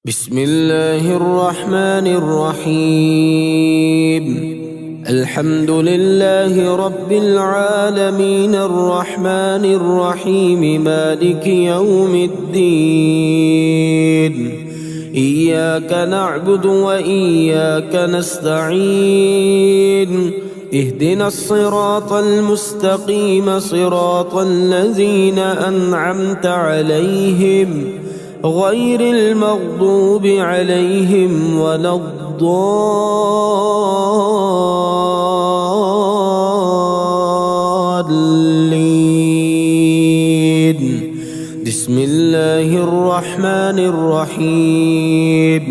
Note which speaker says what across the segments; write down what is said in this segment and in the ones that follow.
Speaker 1: بسم الله الرحمن الرحيم. الحمد لله رب العالمين الرحمن الرحيم مالك يوم الدين. إياك نعبد وإياك نستعين. اهدنا الصراط المستقيم صراط الذين أنعمت عليهم غير المغضوب عليهم ولا الضالين. بسم الله الرحمن الرحيم.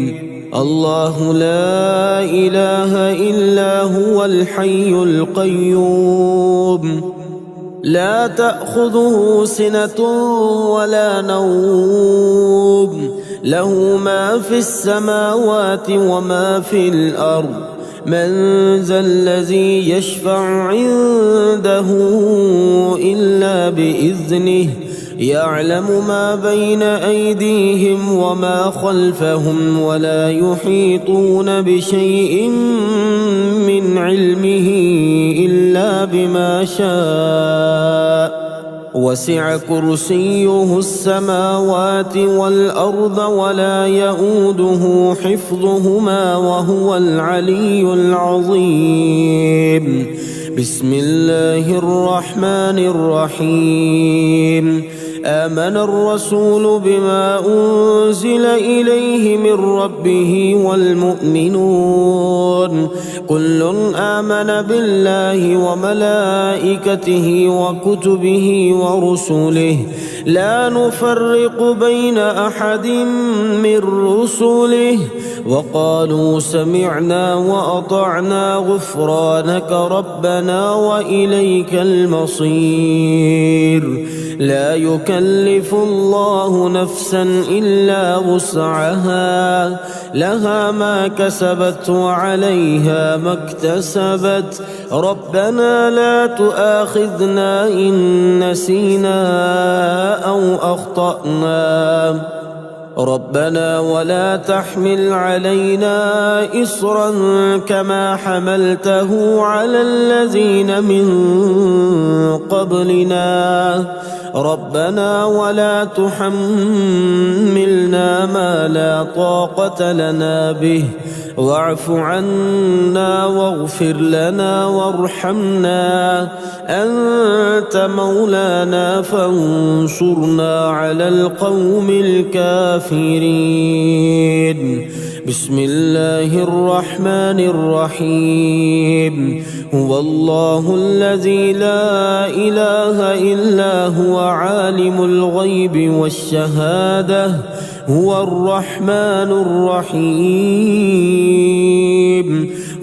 Speaker 1: الله لا إله إلا هو الحي القيوم لا تأخذه سنة ولا نوم له ما في السماوات وما في الأرض. من ذا الذي يشفع عنده إلا بإذنه يعلم ما بين أيديهم وما خلفهم ولا يحيطون بشيء من علمه إلا بما شاء. وسع كرسيه السماوات والأرض ولا يؤوده حفظهما وهو العلي العظيم. بسم الله الرحمن الرحيم. آمن الرسول بما أنزل إليه من ربه والمؤمنون كل آمن بالله وملائكته وكتبه ورسله لا نفرق بين أحد من رسله وقالوا سمعنا وأطعنا غفرانك ربنا وإليك المصير. لا يكلف الله نفسا إلا وسعها لها ما كسبت وعليها ما اكتسبت. ربنا لا تؤاخذنا إن نسينا أو أخطأنا ربنا ولا تحمل علينا إصرا كما حملته على الذين من قبلنا ربنا ولا تحملنا ما لا طاقة لنا به واعف عنا واغفر لنا وارحمنا أنت مولانا فانصرنا على القوم الكافرين. بسم الله الرحمن الرحيم. هو الله الذي لا إله إلا هو عالم الغيب والشهادة هو الرحمن الرحيم.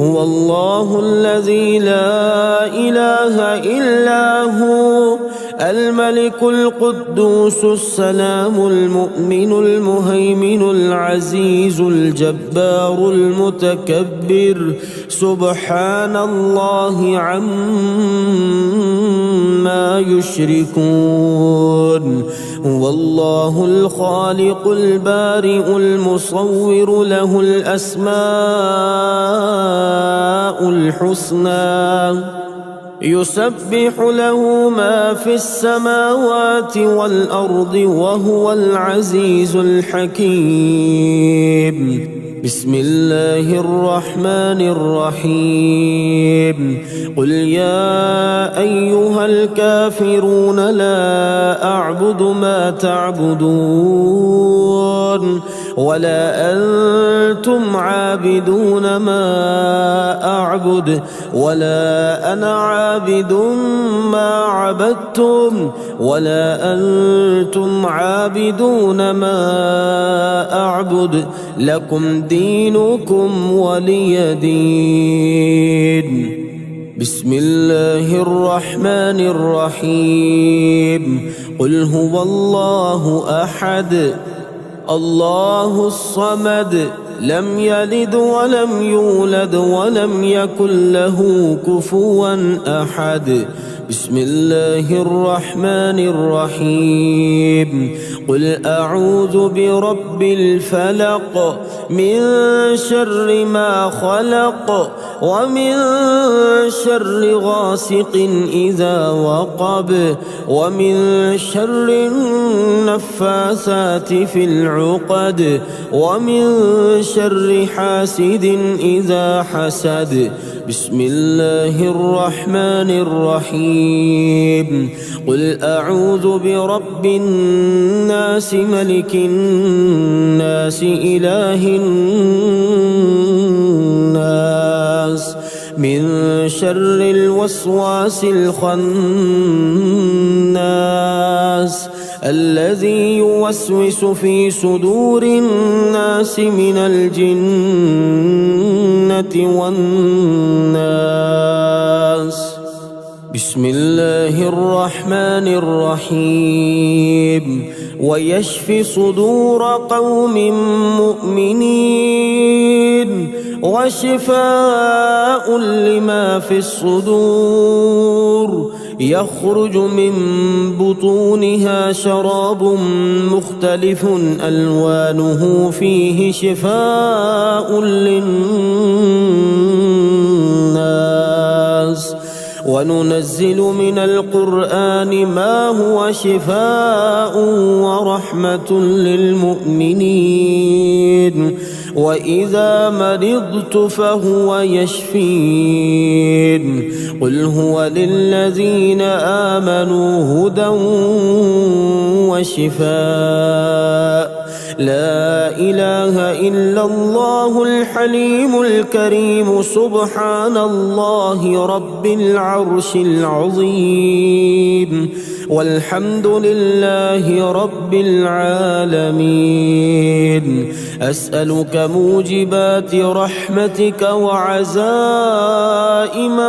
Speaker 1: هو الله الذي لا إله إلا هو الملك القدوس السلام المؤمن المهيمن العزيز الجبار المتكبر سبحان الله عما يشركون. هو الله الخالق البارئ المصور له الأسماء الحسنى يسبح له ما في السماوات والأرض وهو العزيز الحكيم. بسم الله الرحمن الرحيم. قل يا أيها الكافرون لا أعبد ما تعبدون ولا أنتم عابدون ما أعبد ولا أنا عابد ما عبدتم ولا أنتم عابدون ما أعبد لكم دينكم ولي دين. بسم الله الرحمن الرحيم. قل هو الله أحد الله الصمد لم يلد ولم يولد ولم يكن له كفوا أحد. بسم الله الرحمن الرحيم. قل أعوذ برب الفلق من شر ما خلق ومن شر غاسق إذا وقب ومن شر النفاثات في العقد ومن شر حاسد إذا حسد. بسم الله الرحمن الرحيم. قل أعوذ برب الناس ملك الناس إله الناس من شر الوسواس الخناس الذي يوسوس في صدور الناس من الجنة والناس. بسم الله الرحمن الرحيم. ويشفي صدور قوم مؤمنين وشفاء لما في الصدور يخرج من بطونها شراب مختلف ألوانه فيه شفاء للناس وننزل من القرآن ما هو شفاء ورحمة للمؤمنين وإذا مرضت فهو يشفين. قل هو للذين آمنوا هدى وشفاء. لا إله إلا الله الحليم الكريم سبحان الله رب العرش العظيم والحمد لله رب العالمين. أسألك موجبات رحمتك وعزائم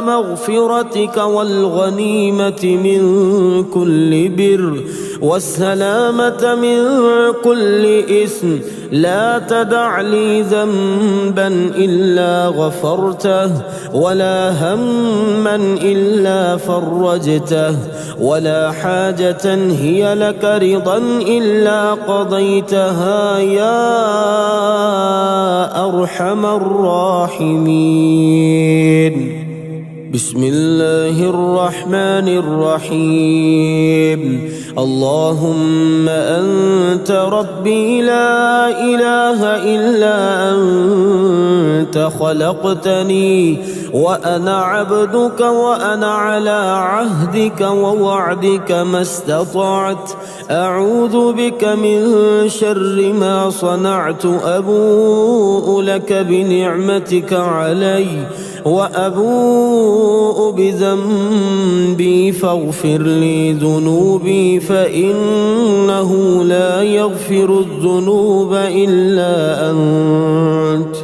Speaker 1: مغفرتك والغنيمة من كل بر والسلامة من كل إثم. لا تدع لي ذنبا إلا غفرته ولا هما إلا فرجته ولا حاجة هي لك رضا إلا قضيتها يا أرحم الراحمين. بسم الله الرحمن الرحيم. اللهم أنت ربي لا إله إلا أنت خلقتني وأنا عبدك وأنا على عهدك ووعدك ما استطعت. أعوذ بك من شر ما صنعت. أبوء لك بنعمتك علي وأبوء بذنبي فاغفر لي ذنوبي فإنه لا يغفر الذنوب إلا أنت.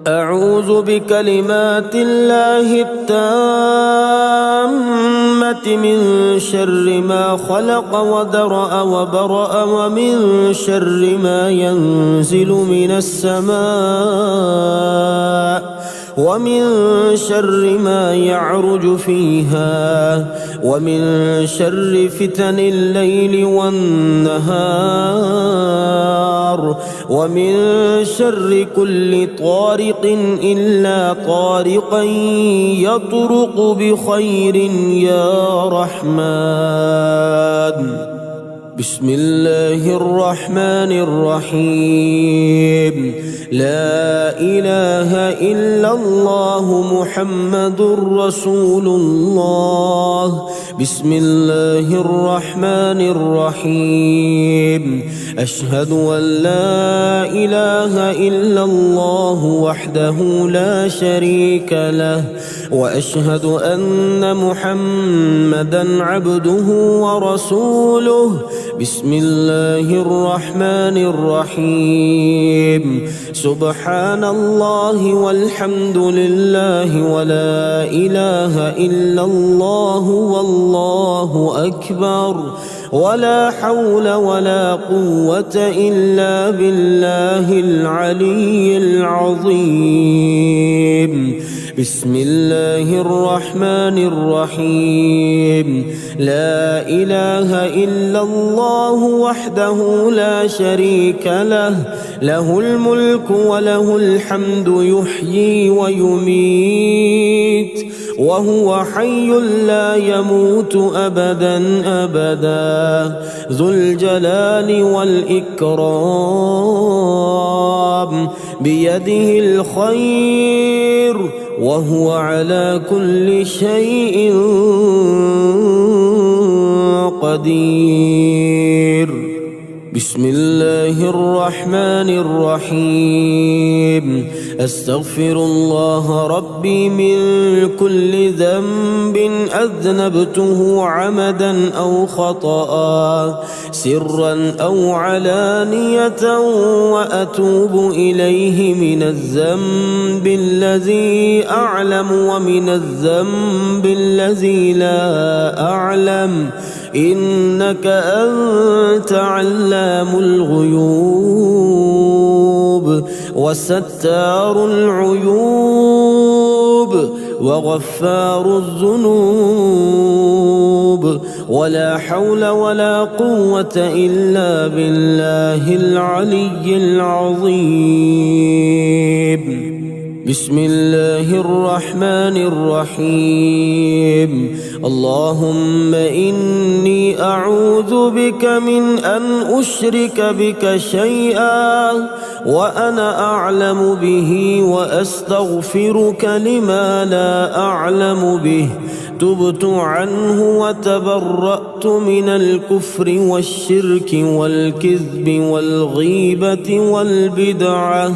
Speaker 1: أعوذ بكلمات الله التامة من شر ما خلق ودرأ وبرأ ومن شر ما ينزل من السماء ومن شر ما يعرج فيها ومن شر فتن الليل والنهار ومن شر كل طارق إلا طارقا يطرق بخير يا رحمن. بسم الله الرحمن الرحيم. لا إله إلا الله محمد رسول الله. بسم الله الرحمن الرحيم. أشهد أن لا إله إلا الله وحده لا شريك له وأشهد أن محمدا عبده ورسوله. بسم الله الرحمن الرحيم. سبحان الله والحمد لله ولا إله إلا الله والله أكبر ولا حول ولا قوة إلا بالله العلي العظيم. بسم الله الرحمن الرحيم لا إله إلا الله وحده لا شريك له له الملك وله الحمد يحيي ويميت وهو حي لا يموت أبدا أبدا ذو الجلال والإكرام بيده الخير وهو على كل شيء قدير بسم الله الرحمن الرحيم أستغفر الله ربي من كل ذنب أذنبته عمدا أو خطأ سرا أو علانية وأتوب إليه من الذنب الذي أعلم ومن الذنب الذي لا أعلم إنك أنت علام الغيوب وستار العيوب وغفار الذنوب ولا حول ولا قوة إلا بالله العلي العظيم بسم الله الرحمن الرحيم اللهم إني أعوذ بك من أن أشرك بك شيئا وأنا أعلم به وأستغفرك لما لا أعلم به تبت عنه وتبرأت من الكفر والشرك والكذب والغيبة والبدعة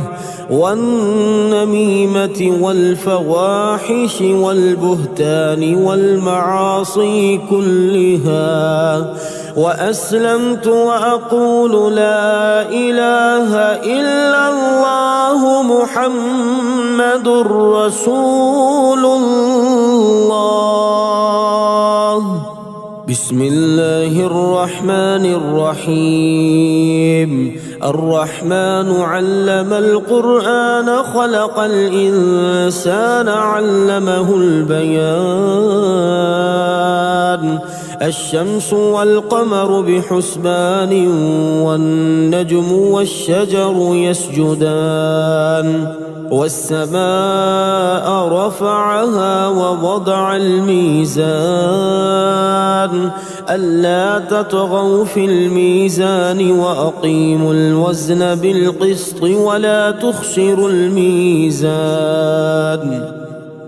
Speaker 1: والنميمة والفواحش والبهتان والمعاصي كلها وأسلمت وأقول لا إله إلا الله محمد رسول الله بسم الله الرحمن الرحيم الرحمن علم القرآن خلق الإنسان علمه البيان الشمس والقمر بحسبان والنجم والشجر يسجدان والسماء رفعها ووضع الميزان ألا تطغوا في الميزان وأقيموا الوزن بالقسط ولا تخسروا الميزان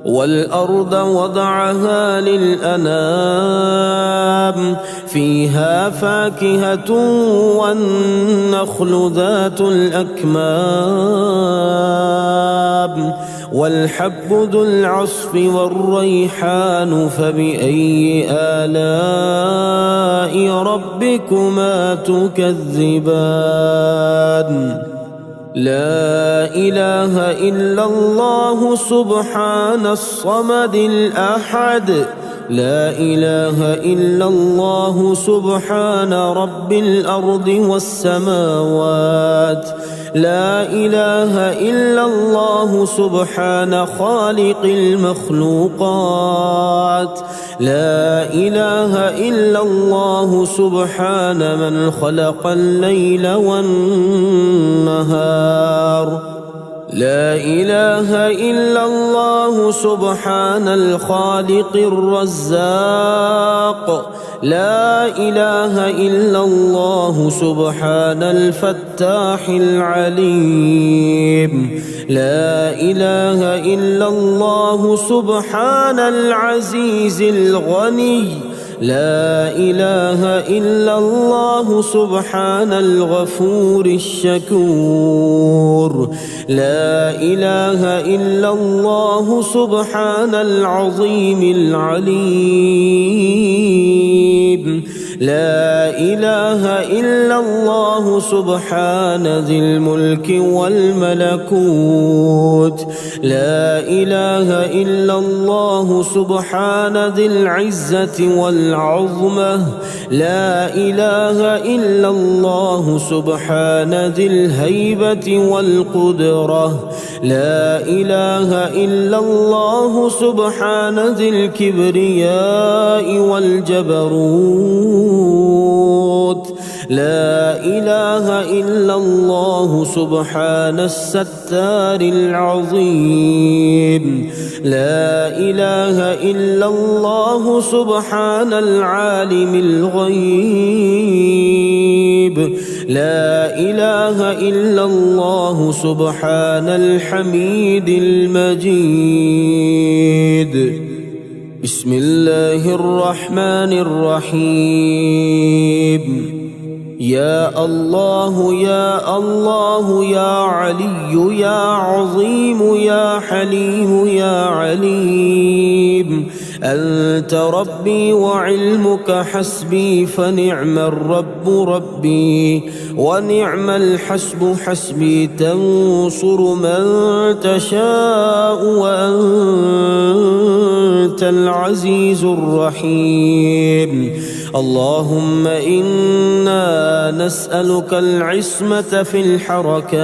Speaker 1: والأرض وضعها للأنام فيها فاكهة والنخل ذات الأكمام والحب ذو العصف والريحان فبأي آلاء ربكما تكذبان لا إله إلا الله سبحان الصمد الأحد لا إله إلا الله سبحان رب الأرض والسماوات لا إله إلا الله سبحان خالق المخلوقات لا إله إلا الله سبحان من خلق الليل والنهار لا إله إلا الله سبحان الخالق الرزاق لا إله إلا الله سبحان الفتاح العليم لا إله إلا الله سبحان العزيز الغني لا إله إلا الله سبحان الغفور الشكور لا إله إلا الله سبحان العظيم العليم لا إله إلا الله سبحان ذي الملك والملكوت لا إله إلا الله سبحان ذي العزة والعظمة لا إله إلا الله سبحان ذي الهيبة والقدرة لا إله إلا الله سبحان ذي الكبرياء والجبروت لا إله إلا الله سبحان الستار العظيم لا إله إلا الله سبحان العالم الغيب لا إله إلا الله سبحان الحميد المجيد بسم الله الرحمن الرحيم يا الله يا الله يا علي يا عظيم يا حليم يا عليم أنت ربي وعلمك حسبي فنعم الرب ربي ونعم الحسب حسبي تنصر من تشاء وأنت العزيز الرحيم اللهم إنا نسألك العصمة في الحركات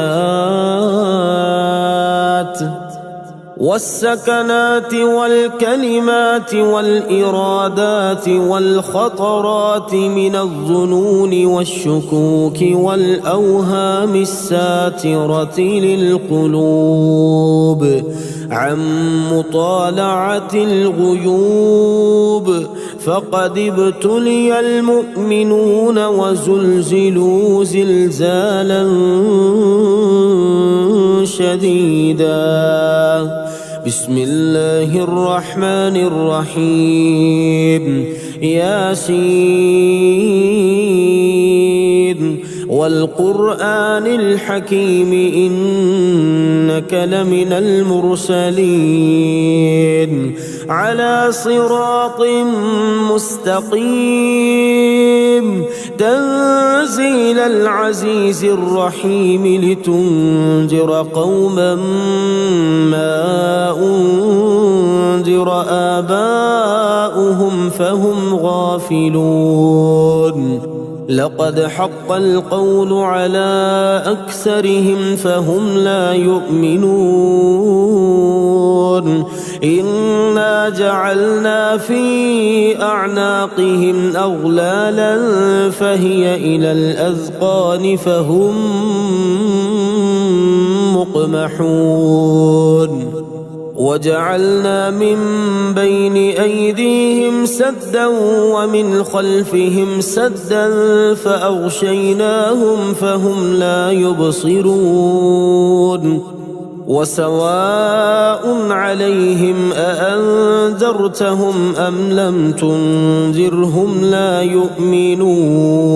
Speaker 1: والسكنات والكلمات والإرادات والخطرات من الظنون والشكوك والأوهام الساترة للقلوب عن مطالعة الغيوب فقد ابتلي المؤمنون وزلزلوا زلزالا شديدا بسم الله الرحمن الرحيم ياسين والقرآن الحكيم إنك لمن المرسلين على صراط مستقيم تنزيل العزيز الرحيم لتنذر قوما ما أنذر آباؤهم فهم غافلون لقد حق القول على أكثرهم فهم لا يؤمنون إنا جعلنا في أعناقهم أغلالا فهي إلى الأذقان فهم مقمحون وجعلنا من بين أيديهم سدا ومن خلفهم سدا فأغشيناهم فهم لا يبصرون وسواء عليهم أأنذرتهم أم لم تنذرهم لا يؤمنون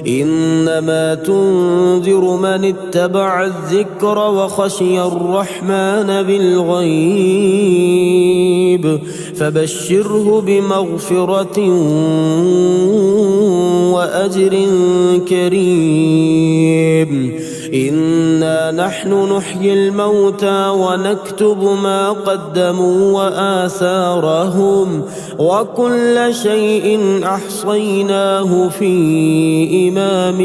Speaker 1: إنما تنذر من اتبع الذكر وخشي الرحمن بالغيب فبشره بمغفرة وأجر كريم إنا نحن نحيي الموتى ونكتب ما قدموا وآثارهم وكل شيء أحصيناه في إمام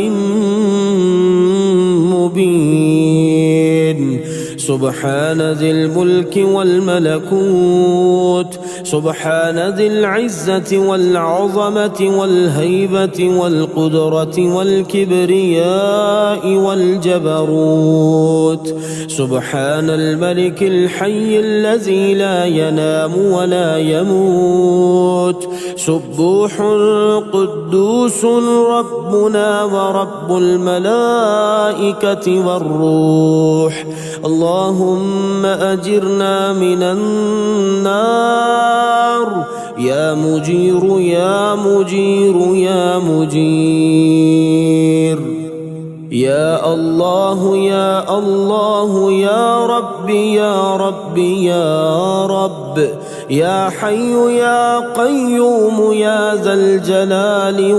Speaker 1: مبين سبحان ذي الملك والملكوت سبحان ذي العزة والعظمة والهيبة والقدرة والكبرياء والجبروت سبحان الملك الحي الذي لا ينام ولا يموت سبوح قدوس ربنا ورب الملائكة والروح اللهم أجرنا من النار يا مجير يا مجير يا مجير يا الله يا الله يا ربي يا ربي يا رب يا حي يا قيوم يا ذا الجلال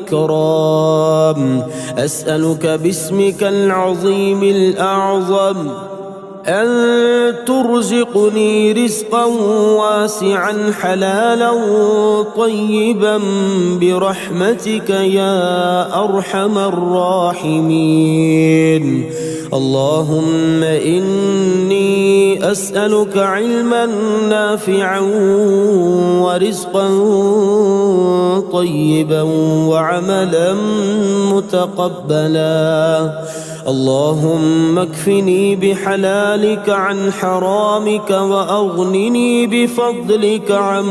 Speaker 1: والإكرام أسألك باسمك العظيم الأعظم أن ترزقني رزقا واسعا حلالا طيبا برحمتك يا أرحم الراحمين. اللهم إني أسألك علما نافعا ورزقا طيبا وعملا متقبلا. اللهم اكفني بحلالك عن حرامك وأغنني بفضلك عن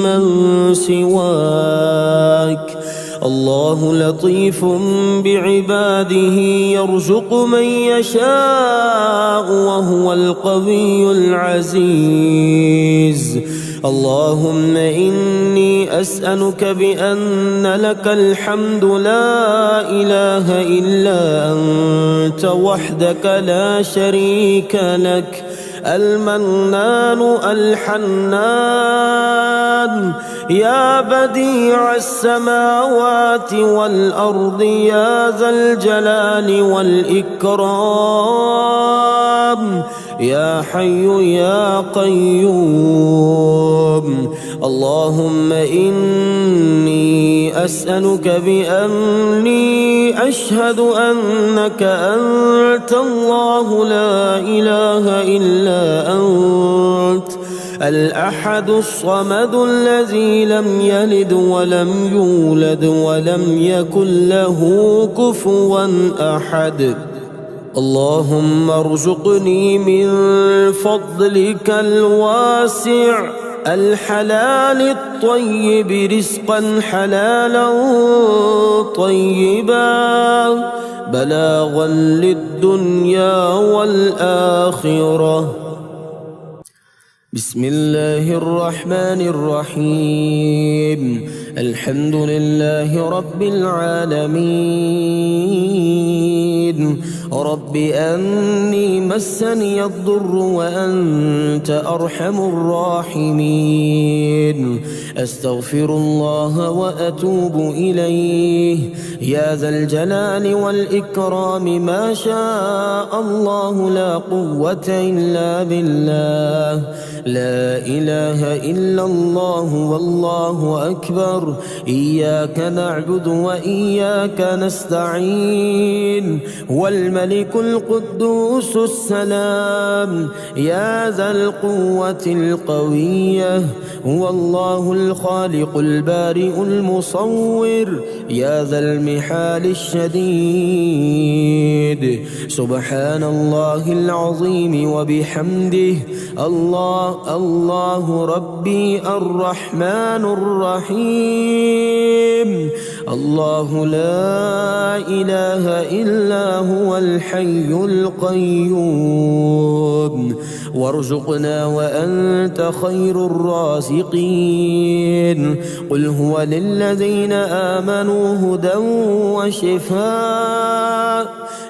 Speaker 1: من سواك. الله لطيف بعباده يرزق من يشاء وهو القوي العزيز. اللهم إني أسألك بأن لك الحمد لا إله إلا أنت وحدك لا شريك لك المنان الحنان يا بديع السماوات والأرض يا ذا الجلال والإكرام يا حي يا قيوم. اللهم إني أسألك بأني أشهد أنك أنت الله لا إله إلا أنت الأحد الصمد الذي لم يلد ولم يولد ولم يكن له كفوا أحد. اللهم ارزقني من فضلك الواسع الحلال الطيب رزقا حلالا طيبا بلاغا للدنيا والآخرة. بسم الله الرحمن الرحيم. الحمد لله رب العالمين. رب أني مسني الضر وأنت أرحم الراحمين. أستغفر الله وأتوب إليه يا ذا الجلال والإكرام. ما شاء الله لا قوة إلا بالله. لا إله إلا الله والله أكبر. إياك نعبد وإياك نستعين. والملك القدوس السلام يا ذا القوة القوية. هو الله الخالق البارئ المصور يا ذا المحال الشديد. سبحان الله العظيم وبحمده. الله ربي الرحمن الرحيم. الله لا إله إلا هو الحي القيوم. وارزقنا وأنت خير الرازقين. قل هو للذين آمنوا هدى وشفاء.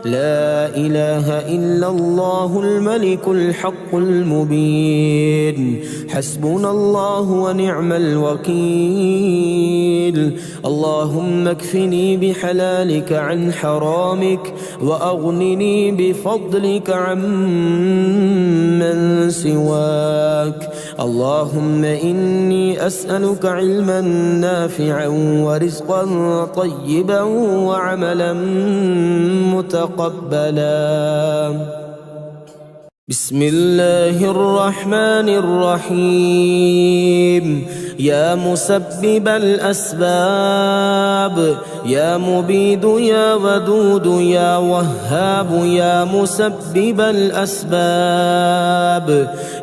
Speaker 1: لا إله إلا الله الملك الحق المبين. حسبنا الله ونعم الوكيل. اللهم اكفني بحلالك عن حرامك وأغنني بفضلك عن من سواك. اللهم إني أسألك علما نافعا ورزقا طيبا وعملا متقبلا. بسم الله الرحمن الرحيم. يا مسبب الأسباب يا مبيد يا ودود يا وهاب يا مسبب الأسباب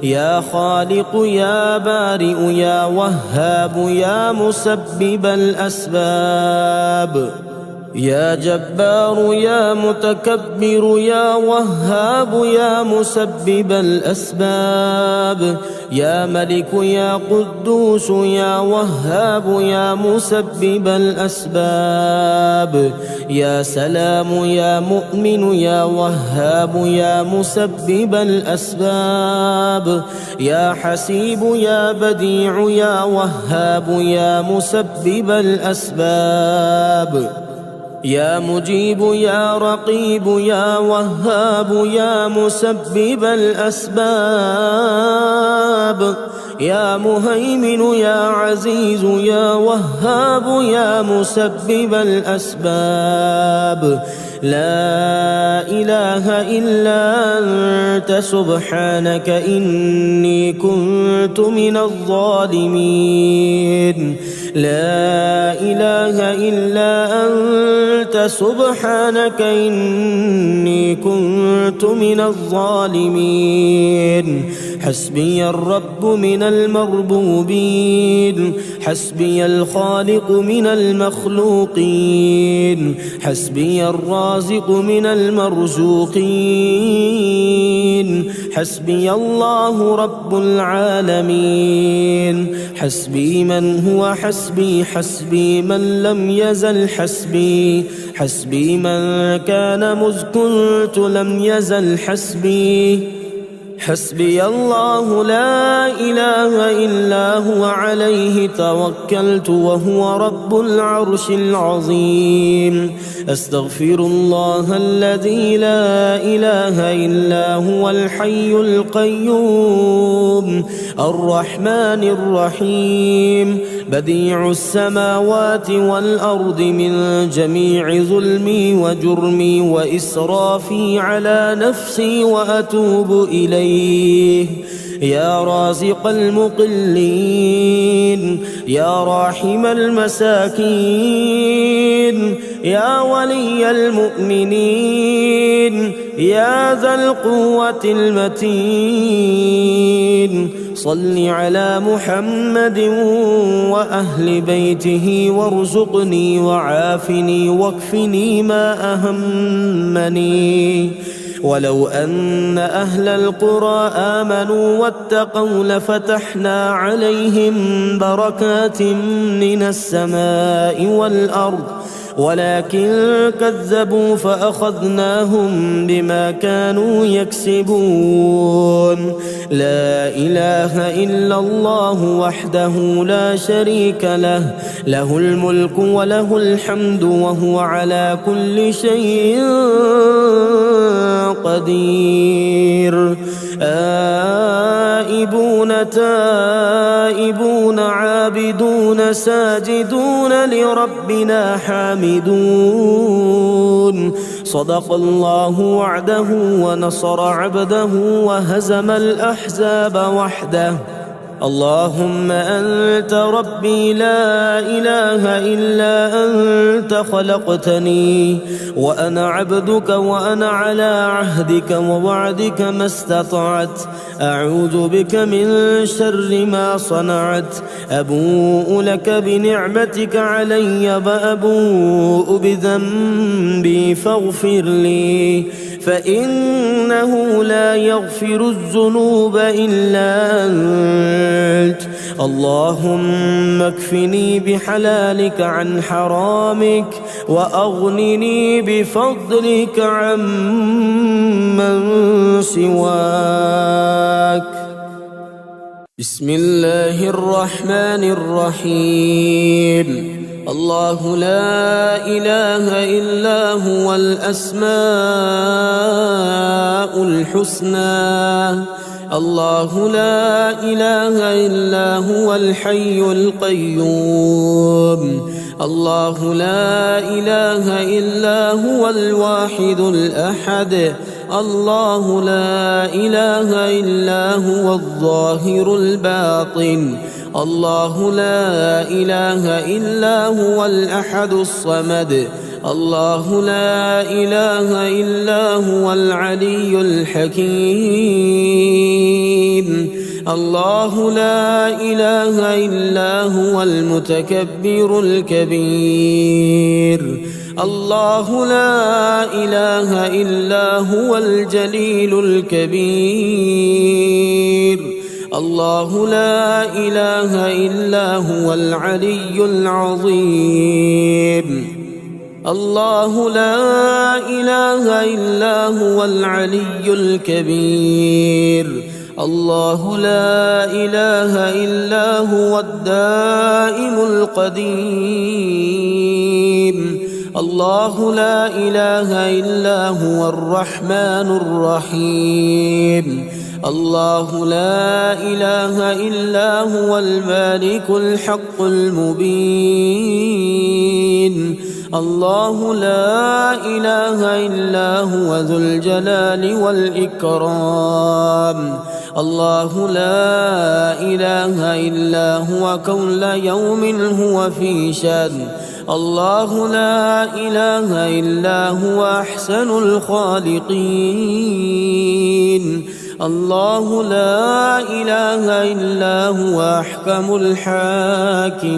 Speaker 1: يا خالق يا بارئ يا وهاب يا مسبب الأسباب. يا جبار يا متكبر يا وهاب يا مسبب الأسباب يا ملك يا قدوس يا وهاب يا مسبب الأسباب يا سلام يا مؤمن يا وهاب يا مسبب الأسباب يا حسيب يا بديع يا وهاب يا مسبب الأسباب يا مجيب يا رقيب يا وهاب يا مسبب الأسباب يا مهيمن يا عزيز يا وهاب يا مسبب الأسباب لا إله إلا أنت سبحانك إني كنت من الظالمين لا إله إلا أنت سبحانك إني كنت من الظالمين حسبي الرب من المربوبين حسبي الخالق من المخلوقين حسبي الرازق من المرزوقين حسبي الله رب العالمين حسبي من هو حسبي حسبي من لم يزل حسبي حسبي من كان مذ كنت لم يزل حسبي حسبي الله لا إله إلا هو عليه توكلت وهو رب العرش العظيم أستغفر الله الذي لا إله إلا هو الحي القيوم الرحمن الرحيم بديع السماوات والأرض من جميع ظلمي وجرمي وإسرافي على نفسي وأتوب إليه يا رازق المقلين يا راحم المساكين يا ولي المؤمنين يا ذا القوة المتين صل على محمد وأهل بيته وارزقني وعافني واكفني ما أهمني ولو أن أهل القرى آمنوا واتقوا لفتحنا عليهم بركات من السماء والأرض ولكن كذبوا فأخذناهم بما كانوا يكسبون لا إله إلا الله وحده لا شريك له له الملك وله الحمد وهو على كل شيء قدير آئبون تائبون عابدون ساجدون لربنا حامدون صدق الله وعده ونصر عبده وهزم الأحزاب وحده اللهم أنت ربي لا إله إلا أنت خلقتني وأنا عبدك وأنا على عهدك ووعدك ما استطعت أعوذ بك من شر ما صنعت أبوء لك بنعمتك علي وأبوء بذنبي فاغفر لي فإنه لا يغفر الذنوب إلا أنت اللهم اكفني بحلالك عن حرامك وأغنني بفضلك عمن سواك بسم الله الرحمن الرحيم الله لا إله إلا هو الأسماء الحسنى الله لا إله إلا هو الحي القيوم الله لا إله إلا هو الواحد الأحد الله لا إله إلا هو الظاهر الباطن الله لا إله إلا هو الأحد الصمد الله لا إله إلا هو العلي الحكيم الله لا إله إلا هو المتكبر الكبير الله لا إله إلا هو الجليل الكبير. الله لا إله إلا هو العلي العظيم. الله لا إله إلا هو العلي الكبير. الله لا إله إلا هو الدائم القديم. الله لا إله إلا هو الرحمن الرحيم. الله لا إله إلا هو المالك الحق المبين. الله لا إله إلا هو ذو الجلال والإكرام. الله لا إله إلا هو كل يوم هو في شأن. الله لا إله إلا هو أحسن الخالقين. الله لا إله إلا هو أحكم الحاكمين.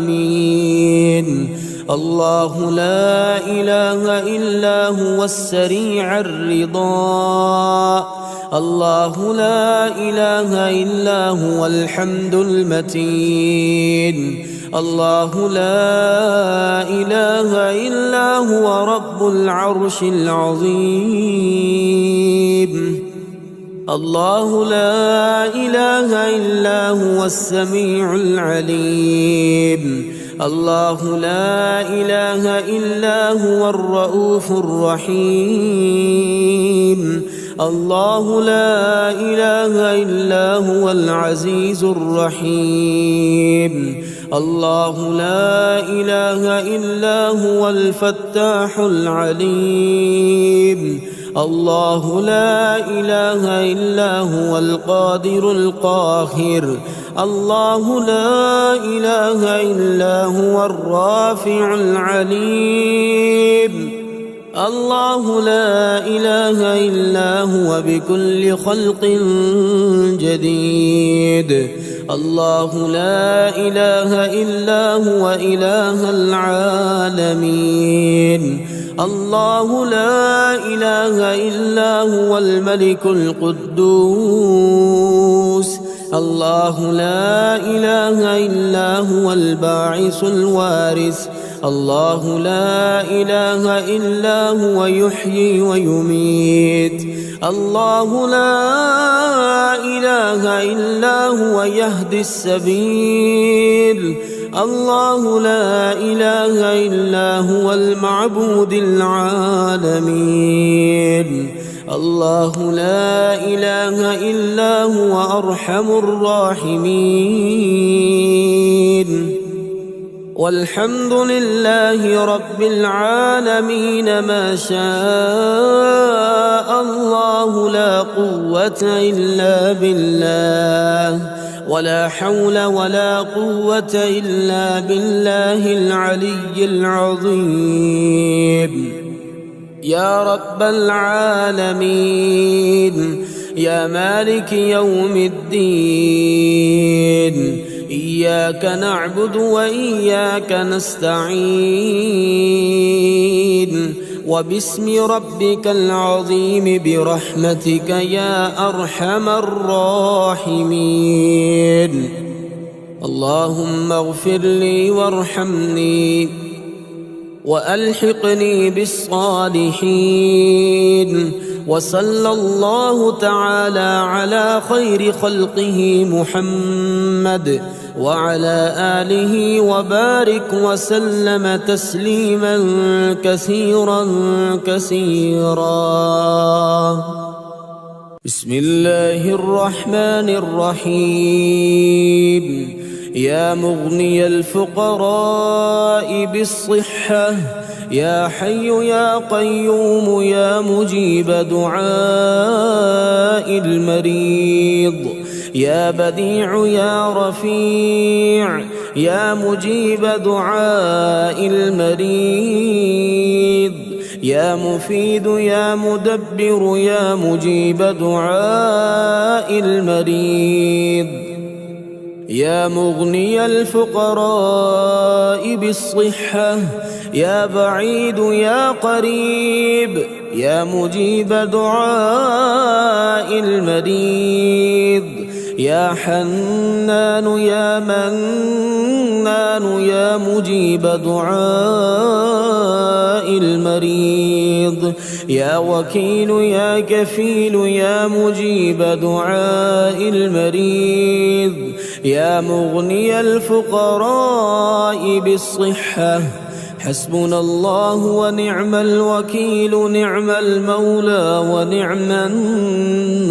Speaker 1: الله لا إله إلا هو السريع الرضا. الله لا إله إلا هو الحمد المتين. الله لا إله إلا هو رب العرش العظيم. الله لا إله إلا هو السميع العليم. الله لا إله إلا هو الرؤوف الرحيم. الله لا إله إلا هو العزيز الرحيم. الله لا إله إلا هو الفتاح العليم. الله لا إله إلا هو القادر القاهر. الله لا إله إلا هو الرافع العليم. الله لا إله إلا هو بكل خلق جديد. الله لا إله إلا هو إله العالمين. الله لا إله إلا هو الملك القدوس. الله لا إله إلا هو الباعث الوارث. الله لا إله إلا هو يحيي ويميت. الله لا إله إلا هو يهدي السبيل. الله لا إله إلا هو المعبود العالمين. الله لا إله إلا هو أرحم الراحمين. والحمد لله رب العالمين. ما شاء الله لا قوة إلا بالله. ولا حول ولا قوة إلا بالله العلي العظيم. يا رب العالمين، يا مالك يوم الدين، إياك نعبد وإياك نستعين. وباسم ربك العظيم برحمتك يا أرحم الراحمين. اللهم اغفر لي وارحمني وألحقني بالصالحين. وصلى الله تعالى على خير خلقه محمد وعلى آله وبارك وسلم تسليما كثيرا كثيرا. بسم الله الرحمن الرحيم. يا مغني الفقراء بالصحة، يا حي يا قيوم، يا مجيب دعاء المريض، يا بديع يا رفيع، يا مجيب دعاء المريض، يا مفيد يا مدبر، يا مجيب دعاء المريض. يا مغني الفقراء بالصحة، يا بعيد يا قريب، يا مجيب دعاء المريض، يا حنان يا منان، يا مجيب دعاء المريض، يا وكيل يا كفيل، يا مجيب دعاء المريض، يا مغني الفقراء بالصحة. حسبنا الله ونعم الوكيل، نعم المولى ونعم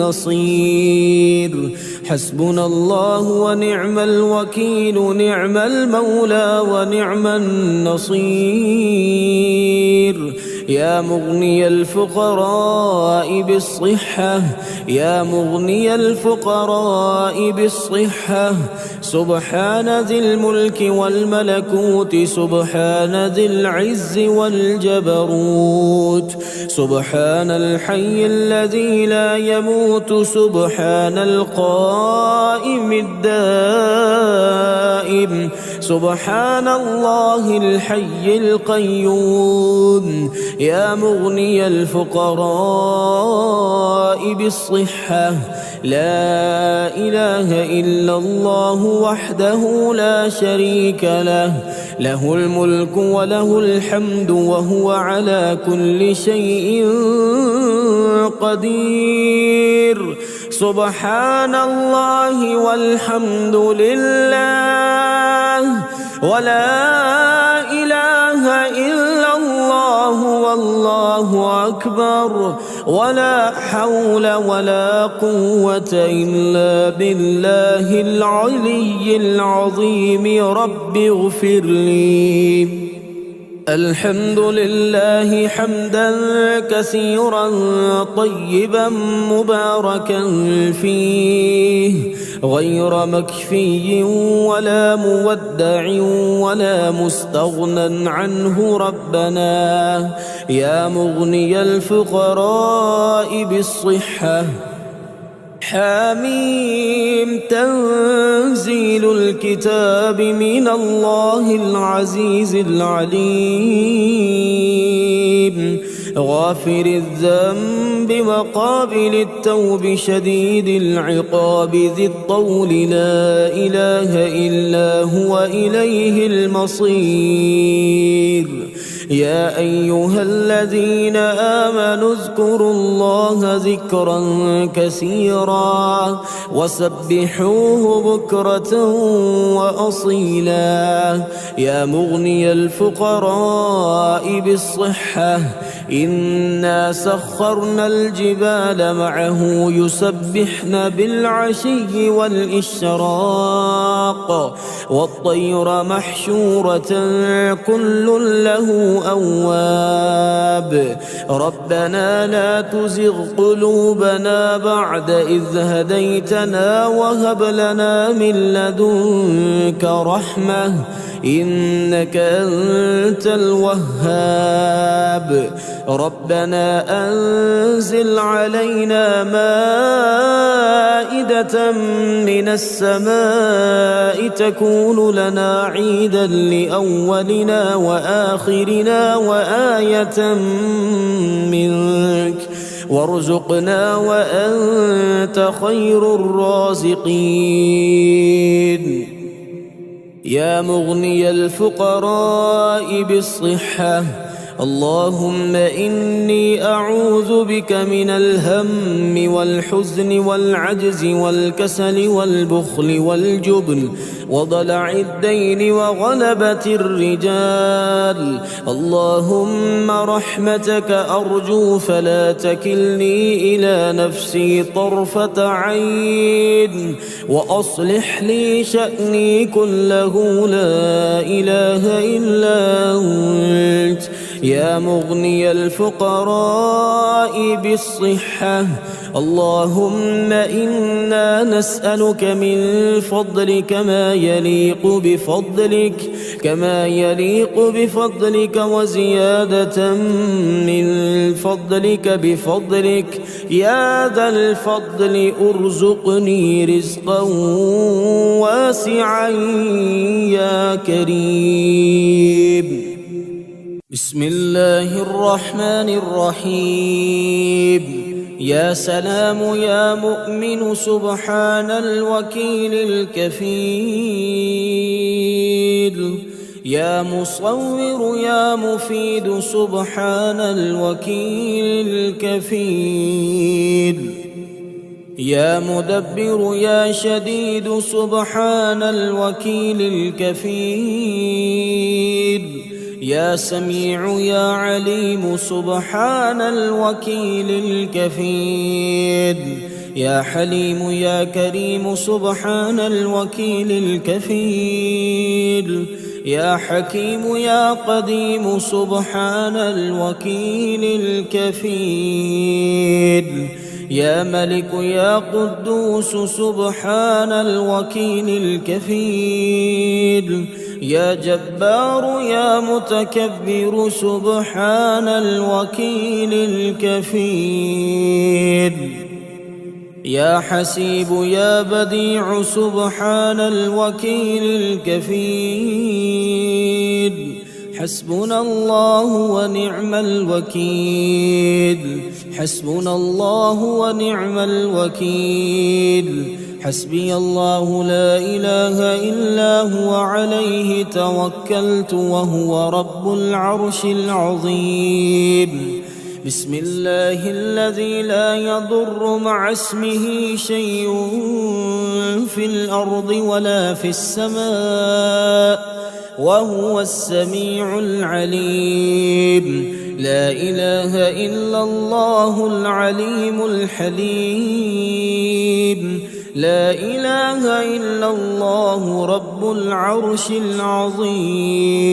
Speaker 1: النصير. حسبنا الله ونعم الوكيل، نعم المولى ونعم النصير. يا مغني الفقراء بالصحة، يا مغني الفقراء بالصحة. سبحان ذي الملك والملكوت، سبحان ذي العز والجبروت، سبحان الحي الذي لا يموت، سبحان القائم الدائم، سبحان الله الحي القيوم. يا مغني الفقراء بالصحة، لا إله إلا الله وحده لا شريك له، له الملك وله الحمد وهو على كل شيء قدير. سبحان الله والحمد لله ولا إله إلا الله والله أكبر، ولا حول ولا قوة إلا بالله العلي العظيم. رب اغفر لي. الحمد لله حمدا كثيرا طيبا مباركا فيه، غير مكفي ولا مودع ولا مستغنى عنه. ربنا يا مغني الفقراء بالصحة. حميم. تنزيل الكتاب من الله العزيز العليم، غافر الذنب وقابل التوب، شديد العقاب، ذي الطول، لا إله إلا هو، إليه المصير. يا أيها الذين آمنوا اذكروا الله ذكرا كثيرا وسبحوه بكرة وأصيلا. يا مغني الفقراء بالصحة، إنا سخرنا الجبال معه يسبحن بالعشي والإشراق، والطير محشورة كل له أواب. ربنا لا تزغ قلوبنا بعد إذ هديتنا وهب لنا من لدنك رحمة إنك أنت الوهاب. ربنا أنزل علينا مائدة من السماء تكون لنا عيدا لأولنا وآخرنا وآية منك، وارزقنا وأنت خير الرازقين. يا مغني الفقراء بالصحة، اللهم إني أعوذ بك من الهم والحزن والعجز والكسل والبخل والجبن وضلع الدين وغلبة الرجال. اللهم رحمتك أرجو فلا تكلني إلى نفسي طرفة عين، وأصلح لي شأني كله، لا إله إلا أنت. يا مغني الفقراء بالصحة، اللهم إنا نسألك من فضلك ما يليق بفضلك وزيادة من فضلك بفضلك. يا ذا الفضل ارزقني رزقا واسعا يا كريم. بسم الله الرحمن الرحيم. يا سلام يا مؤمن سبحان الوكيل الكفيل. يا مصور يا مفيد سبحان الوكيل الكفيل. يا مدبر يا شديد سبحان الوكيل الكفيل. يا سميع يا عليم سبحان الوكيل الكفيل. يا حليم يا كريم سبحان الوكيل الكفيل. يا حكيم يا قديم سبحان الوكيل الكفيل. يا ملك يا قدوس سبحان الوكيل الكفيل. يا جبار يا متكبر سبحان الوكيل الكفيل. يا حسيب يا بديع سبحان الوكيل الكفيل. حسبنا الله ونعم الوكيل. حسبنا الله ونعم الوكيل. حسبي الله لا إله إلا هو عليه توكلت وهو رب العرش العظيم. بسم الله الذي لا يضر مع اسمه شيء في الأرض ولا في السماء وهو السميع العليم. لا إله إلا الله العليم الحليم. لا إله إلا الله رب العرش العظيم.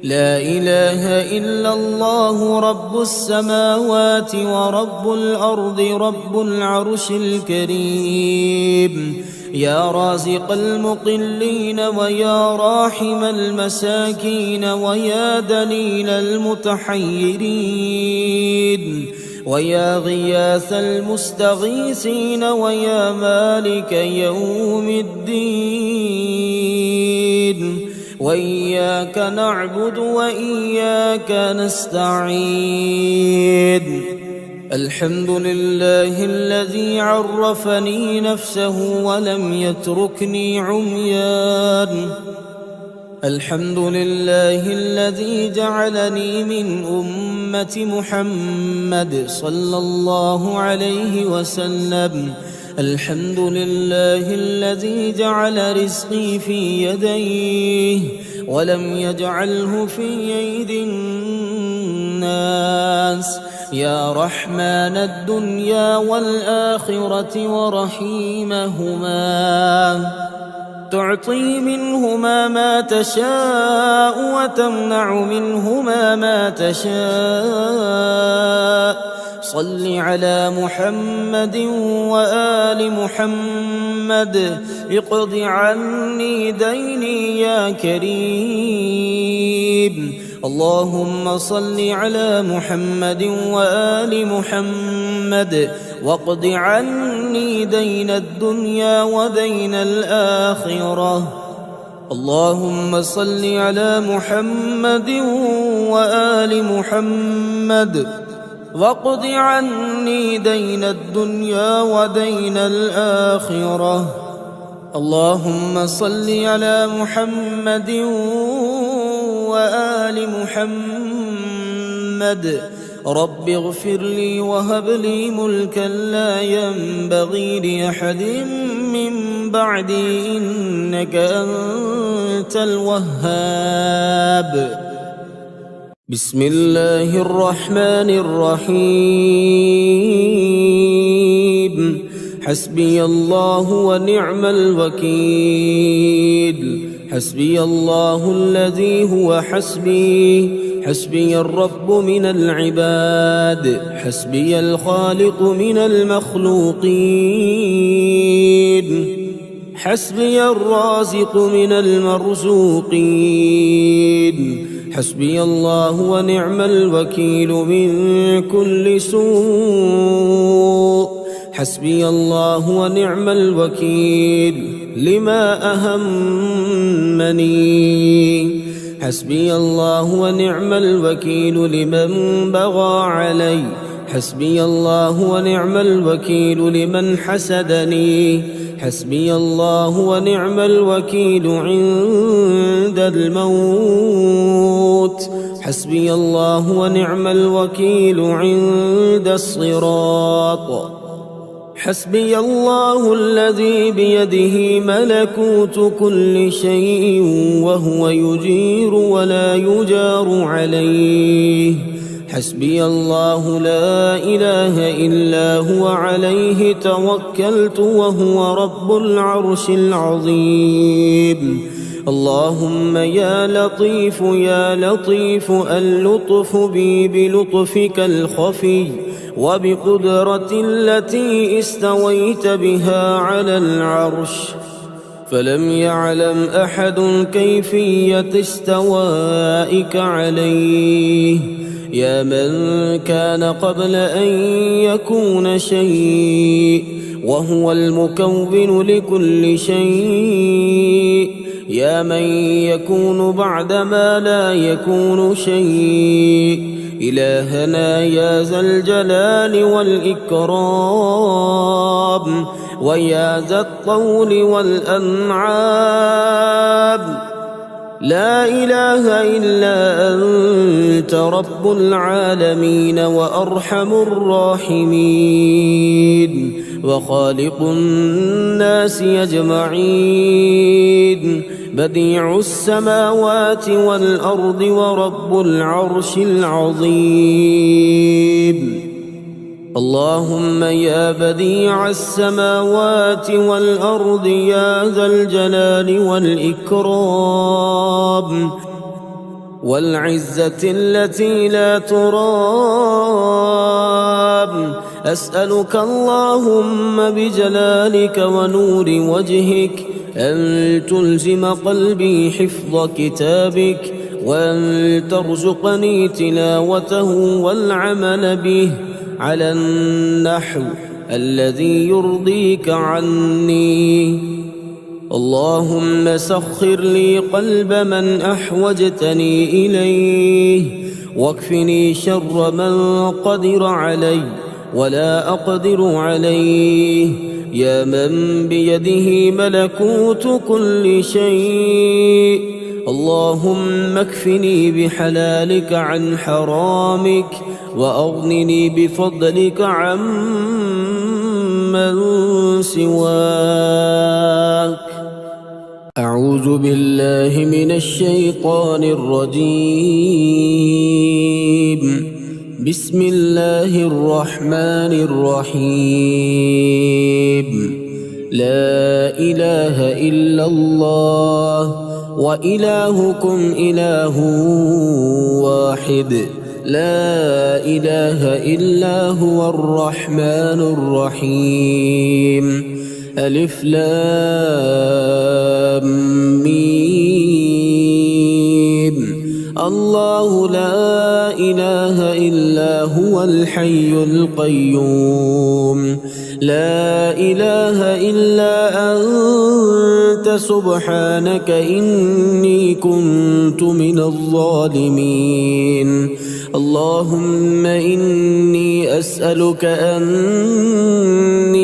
Speaker 1: لا إله إلا الله رب السماوات ورب الأرض رب العرش الكريم. يا رازق المقلين ويا راحم المساكين ويا دليل المتحيرين ويا غياث المستغيثين ويا مالك يوم الدين. وإياك نعبد وإياك نستعين. الحمد لله الذي عرفني نفسه ولم يتركني عميان. الحمد لله الذي جعلني من أمة محمد صلى الله عليه وسلم. الحمد لله الذي جعل رزقي في يديه ولم يجعله في أيدي الناس. يا رحمن الدنيا والآخرة ورحيمهما تعطي منهما ما تشاء وتمنع منهما ما تشاء. صل على محمد وآل محمد. اقض عني ديني يا كريم. اللهم صل على محمد وآل محمد واقض عني دين الدنيا ودين الآخرة. اللهم صل على محمد وآل محمد واقض عني دين الدنيا ودين الآخرة. اللهم صل على محمد وآل محمد. رب اغفر لي وهب لي ملكا لا ينبغي لأحد من بعدي إنك أنت الوهاب. بسم الله الرحمن الرحيم. حسبي الله ونعم الوكيل. حسبي الله الذي هو حسبي. حسبي الرب من العباد. حسبي الخالق من المخلوقين. حسبي الرازق من المرزوقين. حسبي الله ونعم الوكيل من كل سوء. حسبي الله ونعم الوكيل لما أهمني. حسبي الله ونعم الوكيل لمن بغى علي حسبي الله ونعم الوكيل لمن حسدني حسبي الله ونعم الوكيل عند الموت حسبي الله ونعم الوكيل عند الصراط حسبي الله الذي بيده ملكوت كل شيء وهو يجير ولا يجار عليه حسبي الله لا إله إلا هو عليه توكلت وهو رب العرش العظيم اللهم يا لطيف يا لطيف اللطف بي بلطفك الخفي وبقدرة التي استويت بها على العرش فلم يعلم أحد كيفية استوائك عليه يا من كان قبل أن يكون شيء وهو المكون لكل شيء يا من يكون بعدما لا يكون شيء إلهنا يا ذا الجلال والإكرام ويا ذا الطول والأنعام لا إله إلا أنت رب العالمين وأرحم الراحمين وخالق الناس أجمعين بديع السماوات والأرض ورب العرش العظيم اللهم يا بديع السماوات والأرض يا ذا الجلال والإكرام والعزة التي لا ترام أسألك اللهم بجلالك ونور وجهك أن تلزم قلبي حفظ كتابك وأن ترزقني تلاوته والعمل به على النحو الذي يرضيك عني اللهم سخر لي قلب من أحوجتني إليه واكفني شر من قدر علي ولا أقدر عليه يا من بيده ملكوت كل شيء اللهم اكفني بحلالك عن حرامك وأغنني بفضلك عمن سواك أعوذ بالله من الشيطان الرجيم بسم الله الرحمن الرحيم لا إله إلا الله وإلهكم إله واحد لا إله إلا هو الرحمن الرحيم ألف لام ميم الله لا إله إلا هو الحي القيوم لا إله إلا أنت سبحانك إني كنت من الظالمين اللهم إني أسألك أني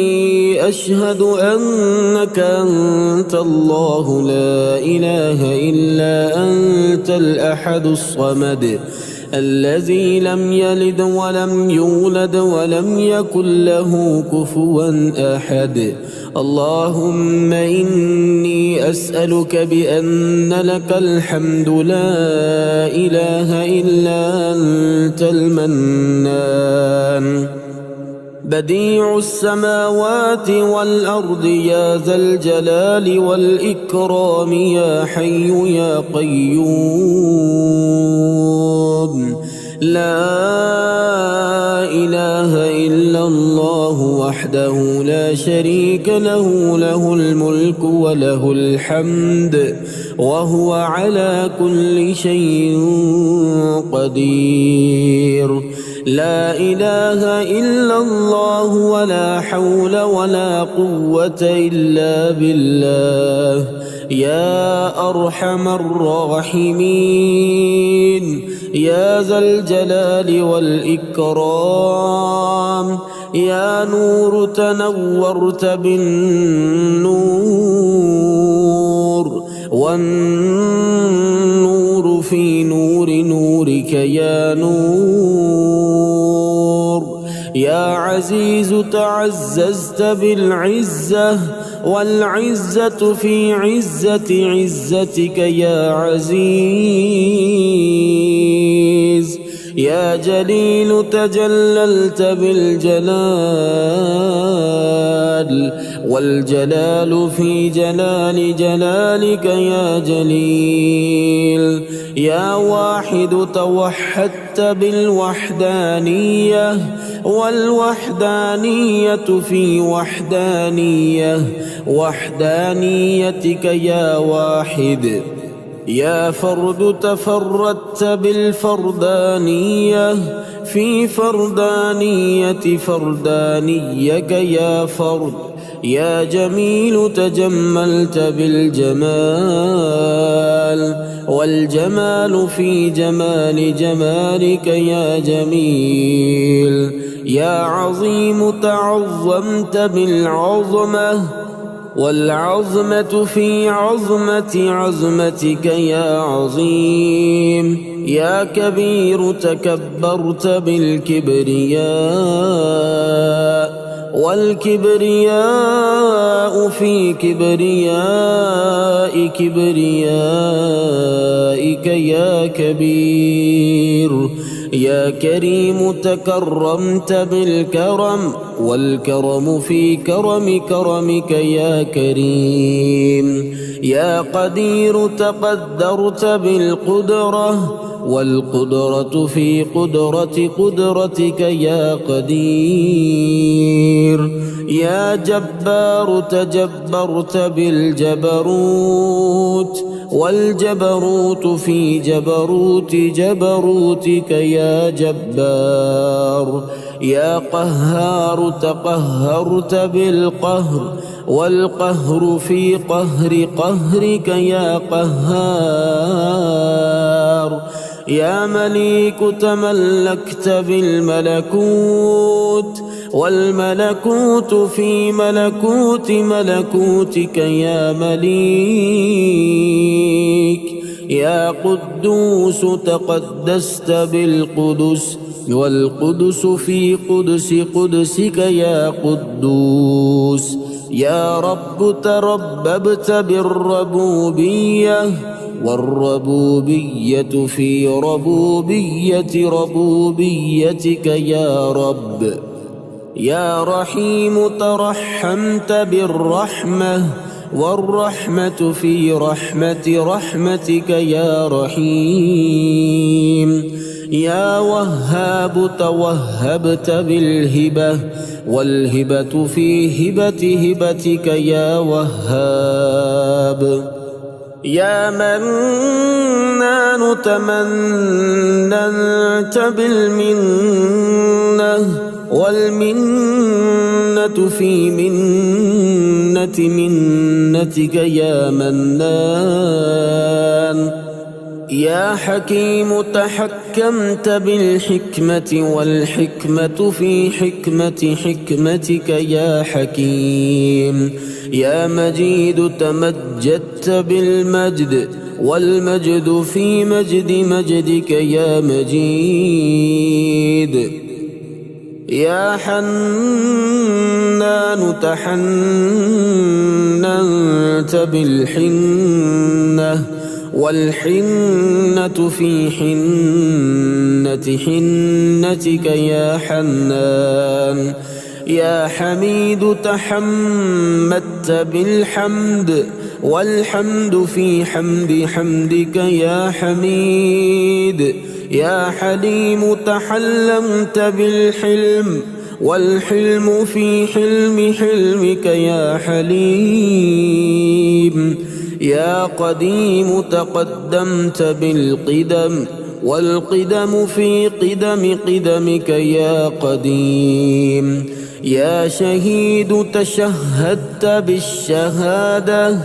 Speaker 1: أشهد أنك أنت الله لا إله إلا أنت الأحد الصمد الذي لم يلد ولم يولد ولم يكن له كفوا أحد اللهم إني أسألك بأن لك الحمد لا إله إلا أنت المنان بديع السماوات والأرض يا ذا الجلال والإكرام يا حي يا قيوم لا إله إلا الله وحده لا شريك له له الملك وله الحمد وهو على كل شيء قدير لا إله إلا الله ولا حول ولا قوة إلا بالله يا أرحم الراحمين يا ذا الجلال والإكرام. يا نور تنورت بالنور، والنور في نور نورك يا نور. يا عزيز تعززت بالعزة، والعزة في عزة عزتك يا عزيز. يا جليل تجللت بالجلال، والجلال في جلال جلالك يا جليل. يا واحد توحدت بالوحدانية، والوحدانية في وحدانيتك يا واحد. يا فرد تفردت بالفردانية، في فردانيك يا فرد. يا جميل تجملت بالجمال، والجمال في جمالك يا جميل. يا عظيم تعظمت بالعظمة، والعظمة في عظمتك يا عظيم. يا كبير تكبرت بالكبرياء، والكبرياء في كبريائك يا كبير. يا كريم تكرمت بالكرم، والكرم في كرمك يا كريم. يا قدير تقدرت بالقدرة، والقدرة في قدرتك يا قدير. يا جبار تجبرت بالجبروت، والجبروت في جبروتك يا جبار. يا قهار تقهرت بالقهر، والقهر في قهرك يا قهار. يا مليك تملكت بالملكوت، والملكوت في ملكوتك يا مليك. يا قدوس تقدست بالقدس، والقدس في قدسك يا قدوس. يا رب ترببت بالربوبية، والربوبية في ربوبيتك يا رب. يا رحيم ترحمت بالرحمة، والرحمة في رحمتك يا رحيم. يا وهاب توهبت بالهبة، والهبة في هبتك يا وهاب. يا منان تمننت بالمنة، والمنة في منتك يا منان. يا حكيم تحكمت بالحكمة، والحكمة في حكمتك يا حكيم. يا مجيد تمجدت بالمجد، والمجد في مجدك يا مجيد. يا حنان تحننت بالحنة، والحنة في حنتك يا حنان. يا حميد تحمدت بالحمد، والحمد في حمدك يا حميد. يا حليم تحلمت بالحلم، والحلم في حلمك يا حليم. يا قديم تقدمت بالقدم، والقدم في قدمك يا قديم. يا شهيد تشهدت بالشهادة،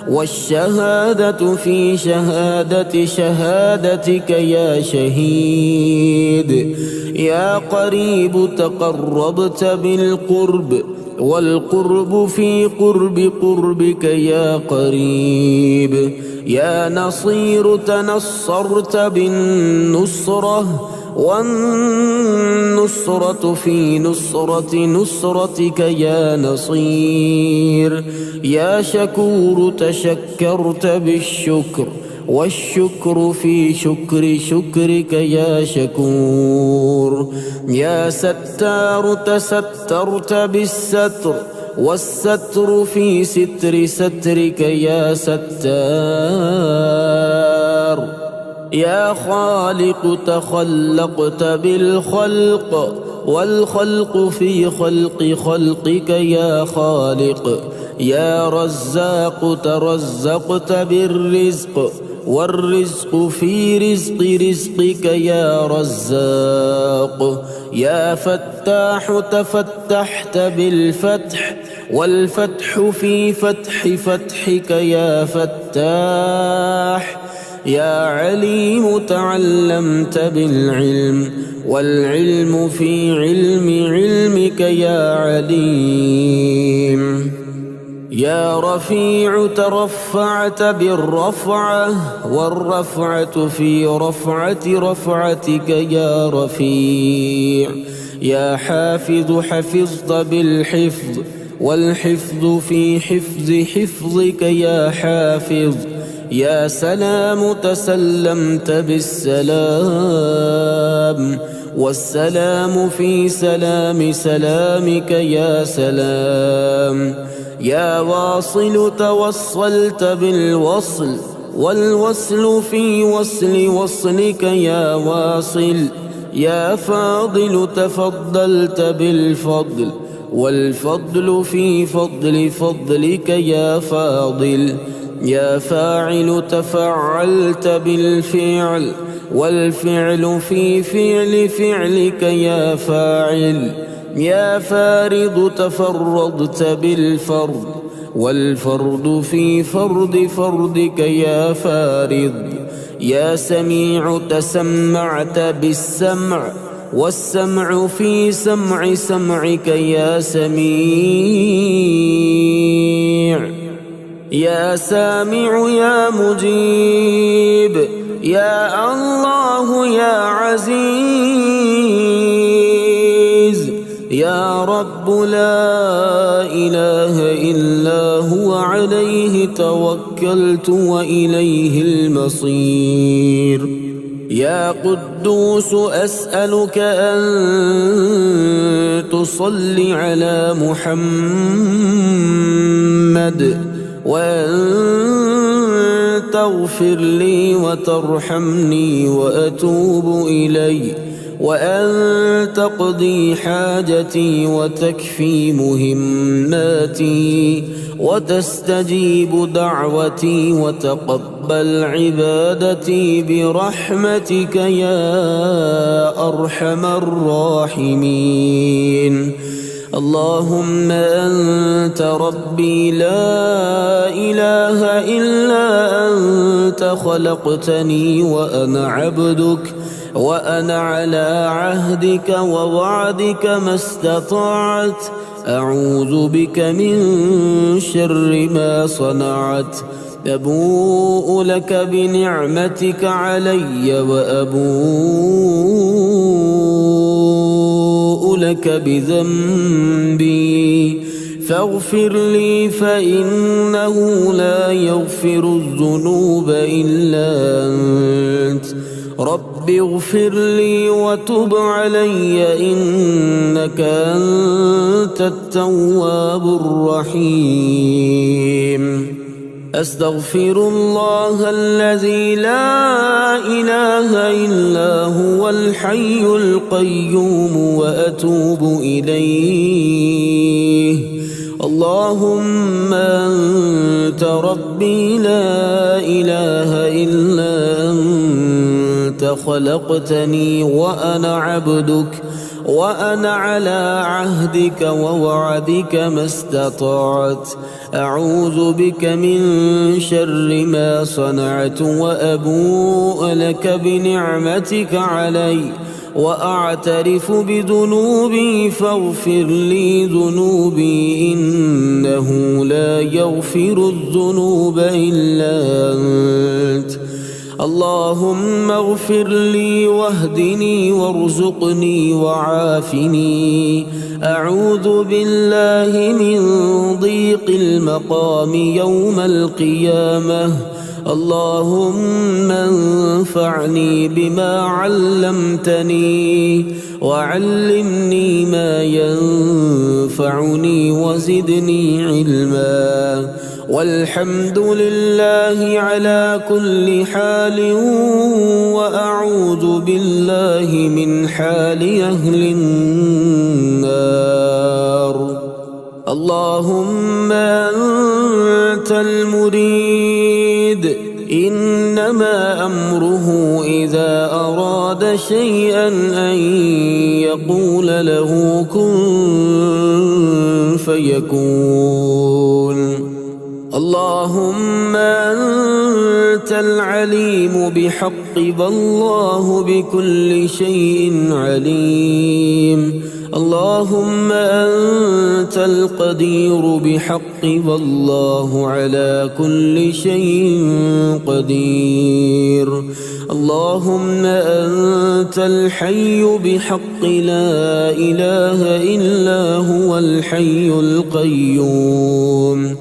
Speaker 1: والشهادة في شهادة شهادتك يا شهيد. يا قريب تقربت بالقرب، والقرب في قرب قربك يا قريب. يا نصير تنصرت بالنصرة، والنصرة في نصرة نصرتك يا نصير. يا شكور تشكرت بالشكر، والشكر في شكر شكرك يا شكور. يا ستار تسترت بالستر، والستر في ستر سترك يا ستار. يا خالق تخلقت بالخلق، والخلق في خلق خلقك يا خالق. يا رزاق ترزقت بالرزق، والرزق في رزق رزقك يا رزاق. يا فتاح تفتحت بالفتح، والفتح في فتح فتحك يا فتاح. يا عليم تعلمت بالعلم، والعلم في علم علمك يا عليم. يا رفيع ترفعت بالرفعة، والرفعة في رفعة رفعتك يا رفيع. يا حافظ حفظت بالحفظ، والحفظ في حفظ حفظك يا حافظ. يا سلام تسلمت بالسلام، والسلام في سلام سلامك يا سلام. يا واصل توصلت بالوصل، والوصل في وصل وصلك يا واصل. يا فاضل تفضلت بالفضل، والفضل في فضل فضلك يا فاضل. يا فاعل تفعلت بالفعل، والفعل في فعل فعلك يا فاعل. يا فارض تفرضت بالفرض، والفرض في فرض فرضك يا فارض. يا سميع تسمعت بالسمع، والسمع في سمع سمعك يا سميع. يا سامع يا مجيب، يا الله يا عزيز. يا رب لا إله إلا هو، عليه توكلت وإليه المصير. يا قدوس أسألك أن تصلي على محمد، وأن تغفر لي وترحمني وأتوب إلي، وأن تقضي حاجتي وتكفي مهماتي، وتستجيب دعوتي وتقبل عبادتي برحمتك يا أرحم الراحمين. اللهم أنت ربي لا إله إلا أنت، خلقتني وأنا عبدك، وأنا على عهدك ووعدك ما استطعت. أعوذ بك من شر ما صنعت. أبوء لك بنعمتك علي، وأبوء لك بذنبي، فاغفر لي فإنه لا يغفر الذنوب إلا أنت. رب اغفر لي وتب علي، إنك أنت التواب الرحيم. أستغفر الله الذي لا إله إلا هو الحي القيوم، وأتوب إليه. اللهم أنت ربي لا إله إلا أنت، خلقتني وأنا عبدك، وأنا على عهدك ووعدك ما استطعت. أعوذ بك من شر ما صنعت وأبوء لك بنعمتك علي وأعترف بذنوبي فاغفر لي ذنوبي إنه لا يغفر الذنوب إلا أنت. اللهم اغفر لي واهدني وارزقني وعافني. أعوذ بالله من ضيق المقام يوم القيامة. اللهم انفعني بما علمتني وعلمني ما ينفعني وزدني علما. والحمد لله على كل حال وأعوذ بالله من حال أهل النار. اللهم أنت المريد إنما أمره إذا أراد شيئا أن يقول له كن فيكون. اللهم أنت العليم بحق والله بكل شيء عليم. اللهم أنت القدير بحق والله على كل شيء قدير. اللهم أنت الحي بحق لا إله إلا هو الحي القيوم.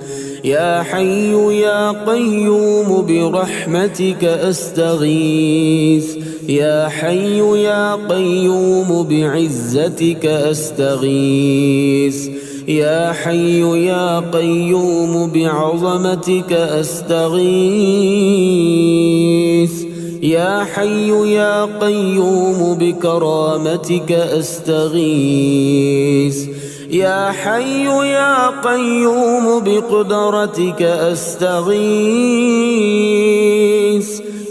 Speaker 1: يا حي يا قيوم برحمتك أستغيث. يا حي يا قيوم بعزتك أستغيث. يا حي يا قيوم بعظمتك أستغيث. يا حي يا قيوم بكرامتك أستغيث. يا حي يا قيوم بقدرتك أستغيث.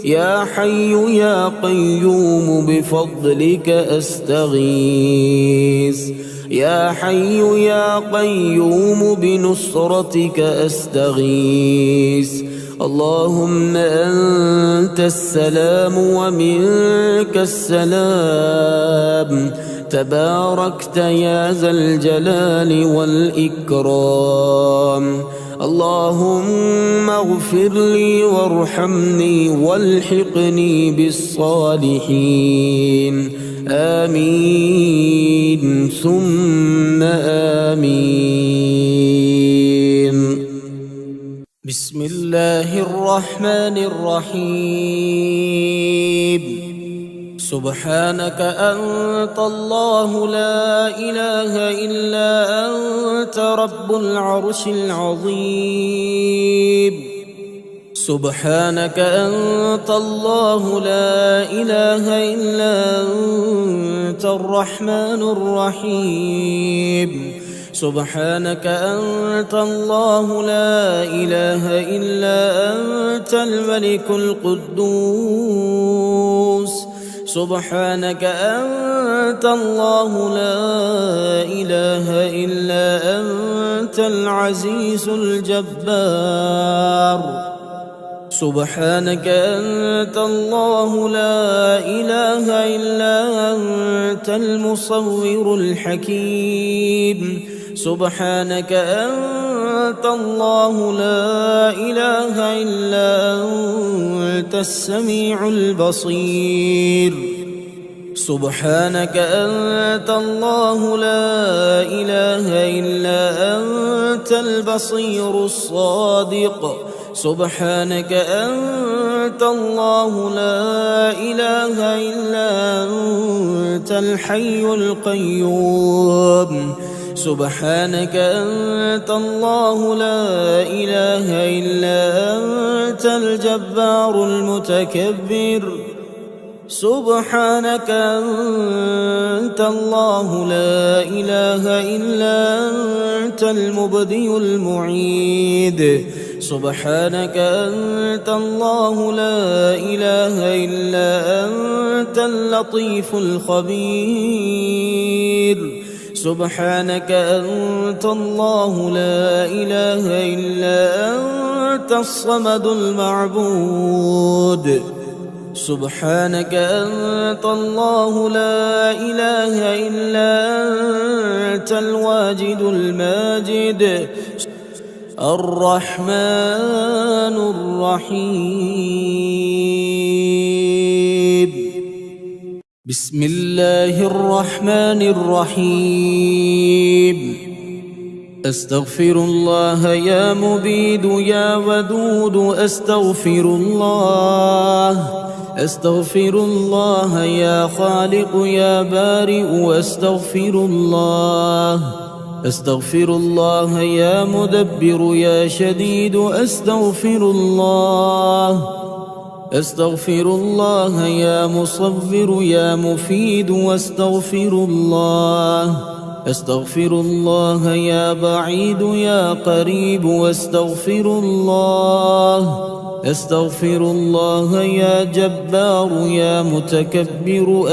Speaker 1: يا حي يا قيوم بفضلك أستغيث. يا حي يا قيوم بنصرتك أستغيث. اللهم أنت السلام ومنك السلام. تباركت يا ذا الجلال والإكرام. اللهم اغفر لي وارحمني والحقني بالصالحين. آمين ثم آمين. بسم الله الرحمن الرحيم. سبحانك أنت الله لا إله إلا أنت رب العرش العظيم. سبحانك أنت الله لا إله إلا أنت الرحمن الرحيم. سبحانك أنت الله لا إله إلا أنت الملك القدوس. سبحانك أنت الله لا إله إلا أنت العزيز الجبار. سبحانك أنت الله لا إله إلا أنت المصور الحكيم. سبحانك أنت الله لا إله إلا أنت السميع البصير. سبحانك أنت الله لا إله إلا أنت البصير الصادق. سبحانك أنت الله لا إله إلا أنت الحي القيوم. سبحانك أنت الله لا إله إلا أنت الجبار المتكبر. سبحانك أنت الله لا إله إلا أنت المبدئ المعيد. سبحانك أنت الله لا إله إلا أنت اللطيف الخبير سبحانك أنت الله لا إله إلا أنت الصمد المعبود سبحانك أنت الله لا إله إلا أنت الواجد الماجد الرحمن الرحيم بسم الله الرحمن الرحيم أستغفر الله يا مبيد يا ودود أستغفر الله يا خالق يا بارئ أستغفر الله يا مدبر يا شديد أستغفر الله يا مصور يا مفيد أستغفر الله يا بعيد يا قريب أستغفر الله يا جبار يا متكبر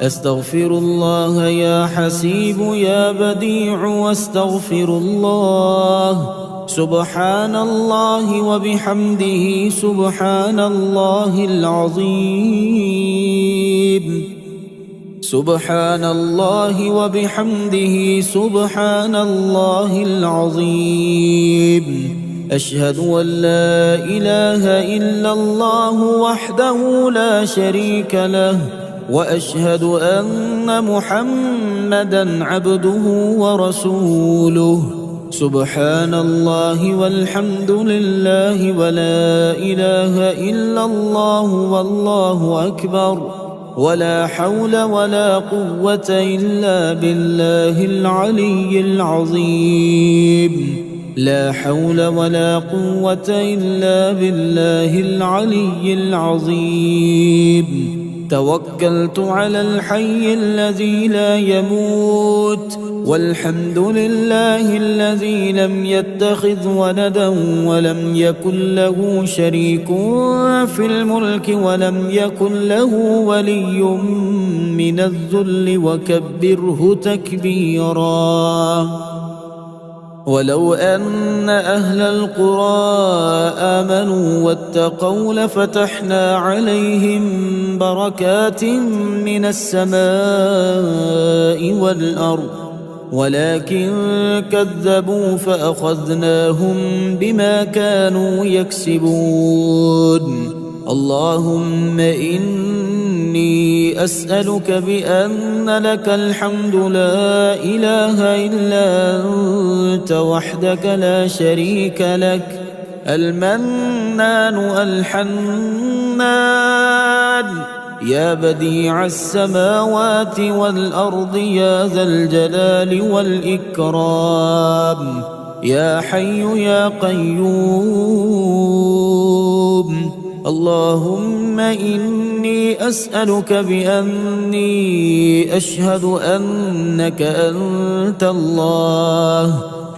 Speaker 1: أستغفر الله يا حسيب يا بديع سبحان الله وبحمده سبحان الله العظيم سبحان الله وبحمده سبحان الله العظيم أشهد أن لا إله إلا الله وحده لا شريك له وأشهد أن محمدًا عبده ورسوله سبحان الله والحمد لله ولا إله إلا الله والله أكبر ولا حول ولا قوة إلا بالله العلي العظيم لا حول ولا قوة إلا بالله العلي العظيم توكلت على الحي الذي لا يموت والحمد لله الذي لم يتخذ ولدا ولم يكن له شريك في الملك ولم يكن له ولي من الذل وكبره تكبيرا ولو أن أهل القرى آمنوا واتقوا لفتحنا عليهم بركات من السماء والأرض ولكن كذبوا فأخذناهم بما كانوا يكسبون اللهم إني أسألك بأن لك الحمد لا إله إلا أنت وحدك لا شريك لك المنان الحنان يا بديع السماوات والأرض يا ذا الجلال والإكرام يا حي يا قيوم اللهم إني أسألك بأني أشهد أنك أنت الله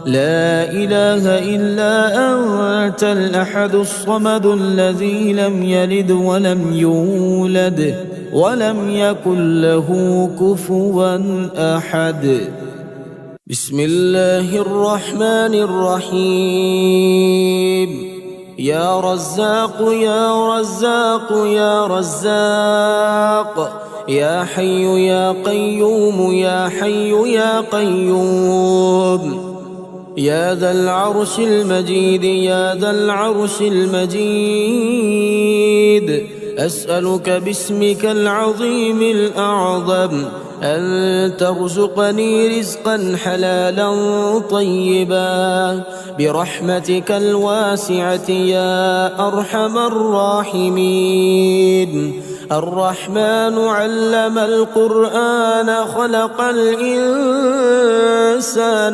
Speaker 1: لا إله إلا أنت الأحد الصمد الذي لم يلد ولم يولد ولم يكن له كفوا أحد بسم الله الرحمن الرحيم يا رزاق يا رزاق يا رزاق يا حي يا قيوم يا حي يا قيوم يا ذا العرش المجيد يا ذا العرش المجيد أسألك باسمك العظيم الأعظم أن ترزقني رزقا حلالا طيبا برحمتك الواسعة يا أرحم الراحمين الرحمن علم القرآن خلق الإنسان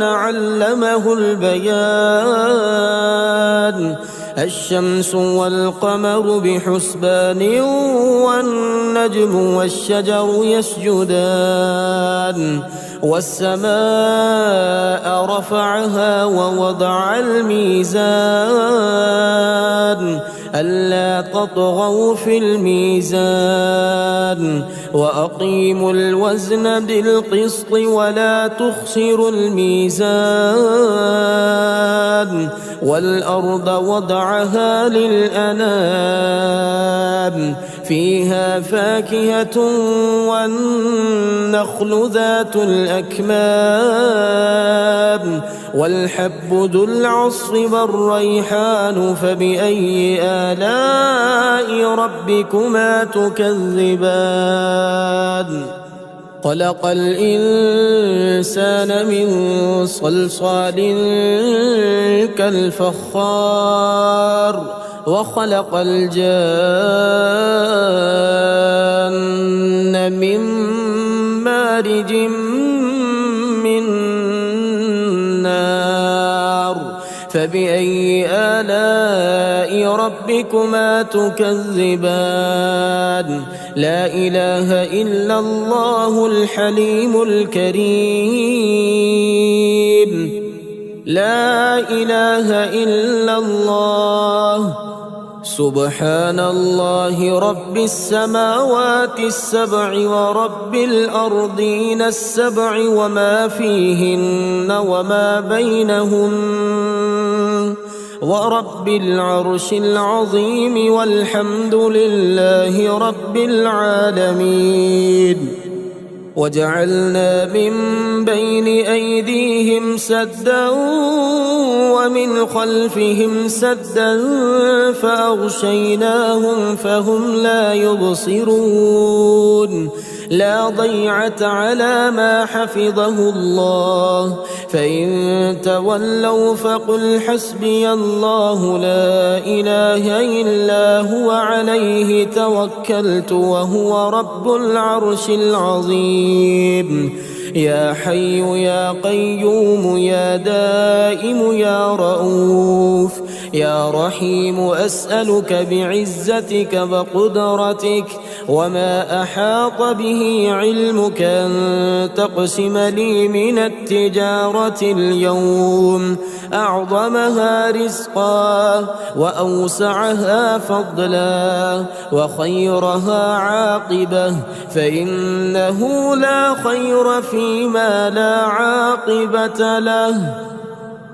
Speaker 1: علمه البيان الشمس والقمر بحسبان والنجم والشجر يسجدان والسماء رفعها ووضع الميزان ألا تطغوا في الميزان وأقيموا الوزن بالقسط ولا تخسروا الميزان والأرض وضعها للأنام فيها فاكهة والنخل ذات الأكمام والحب ذو العصف والريحان فبأي آلاء ربكما تكذبان خلق الإنسان من صلصال كالفخار وخلق الجان من مارج من نار فبأي آلاء ربكما تكذبان لا إله إلا الله الحليم الكريم لا إله إلا الله سبحان الله رب السماوات السبع ورب الأرضين السبع وما فيهن وما بينهم ورب العرش العظيم والحمد لله رب العالمين وجعلنا من بين أيديهم سدا ومن خلفهم سدا فأغشيناهم فهم لا يبصرون لا ضيعة على ما حفظه الله فإن تولوا فقل حسبي الله لا إله إلا هو عليه توكلت وهو رب العرش العظيم يا حي يا قيوم يا دائم يا رؤوف يا رحيم أسألك بعزتك وقدرتك وما أحاط به علمك أن تقسم لي من التجارة اليوم أعظمها رزقا وأوسعها فضلا وخيرها عاقبة فإنه لا خير فيما لا عاقبة له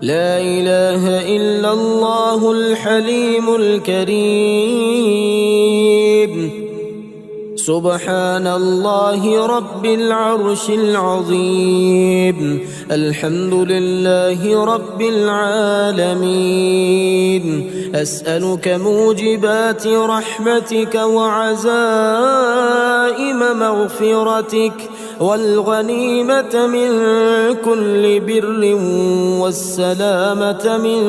Speaker 1: لا إله إلا الله الحليم الكريم سبحان الله رب العرش العظيم الحمد لله رب العالمين أسألك موجبات رحمتك وعزائم مغفرتك والغنيمة من كل بر والسلامة من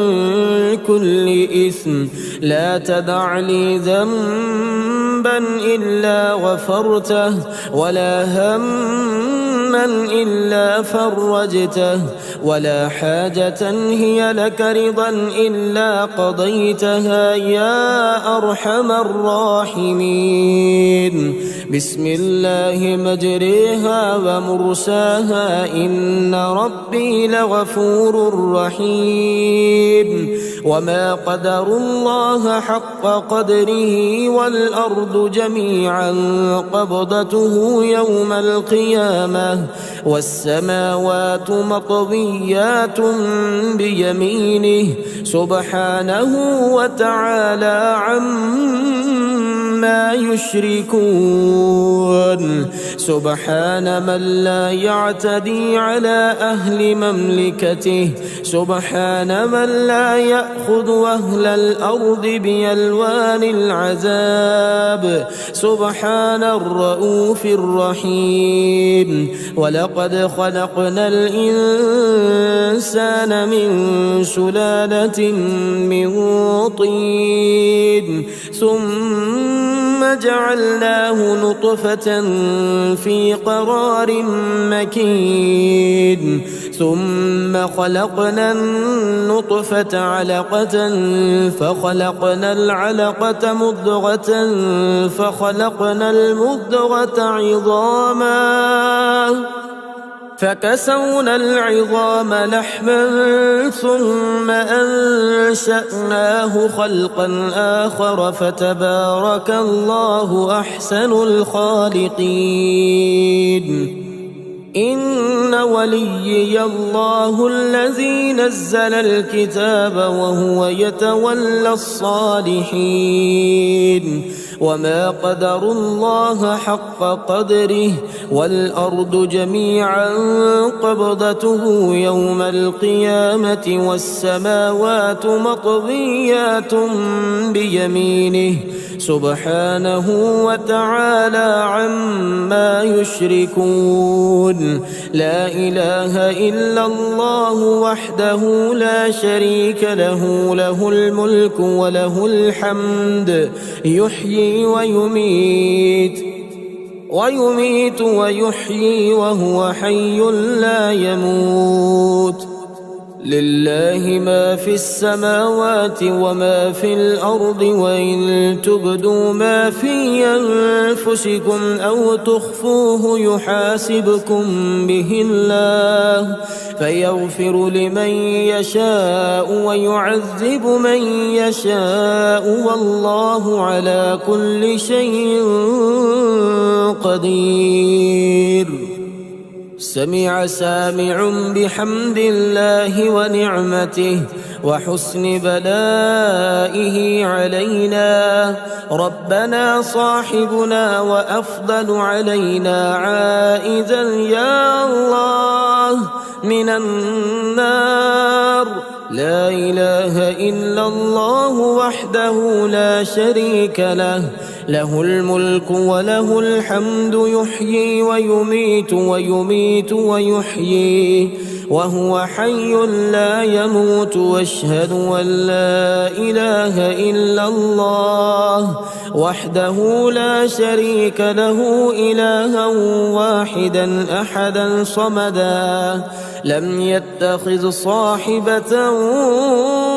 Speaker 1: كل إثم لا تدع لي ذنبا إلا غفرته ولا هما إلا فرجته ولا حاجة هي لك رضا إلا قضيتها يا أرحم الراحمين بسم الله مجريها ومرساها إن ربي لغفور رحيم وما قدروا الله حق قدره والأرض جميعا قبضته يوم القيامة والسماوات مطويات بيمينه سبحانه وتعالى عما يشركون سبحان من لا يعتدي على أهل مملكته سبحان من لا يأخذ أهل الأرض بألوان العذاب سبحان الرؤوف الرحيم ولقد خلقنا الإنسان من سلالة من طين ثم جعلناه نطفة في قرار مكين ثم خلقنا النطفة علقة فخلقنا العلقة مضغة فخلقنا المضغة عظاما فكسونا العظام لحما ثم أنشأناه خلقا آخر فتبارك الله أحسن الخالقين. إن وليي الله الذي نزل الكتاب وهو يتولى الصالحين. وما قدروا الله حق قدره والأرض جميعا قبضته يوم القيامة والسماوات مطويات بيمينه سبحانه وتعالى عما يشركون. لا إله إلا الله وحده لا شريك له، له الملك وله الحمد، يحيي ويميت ويحيي وهو حي لا يموت. لله ما في السماوات وما في الأرض، وإن تبدوا ما في أنفسكم أو تخفوه يحاسبكم به الله فيغفر لمن يشاء ويعذب من يشاء، والله على كل شيء قدير. سمع سامع بحمد الله ونعمته وحسن بلائه علينا، ربنا صاحبنا وأفضل علينا عائدا يا الله من النار. لا إله إلا الله وحده لا شريك له، له الملك وله الحمد، يحيي ويميت ويحيي وهو حي لا يموت. واشهد أن لا إله إلا الله وحده لا شريك له، إلها واحدا أحدا صمدا، لم يتخذ صاحبة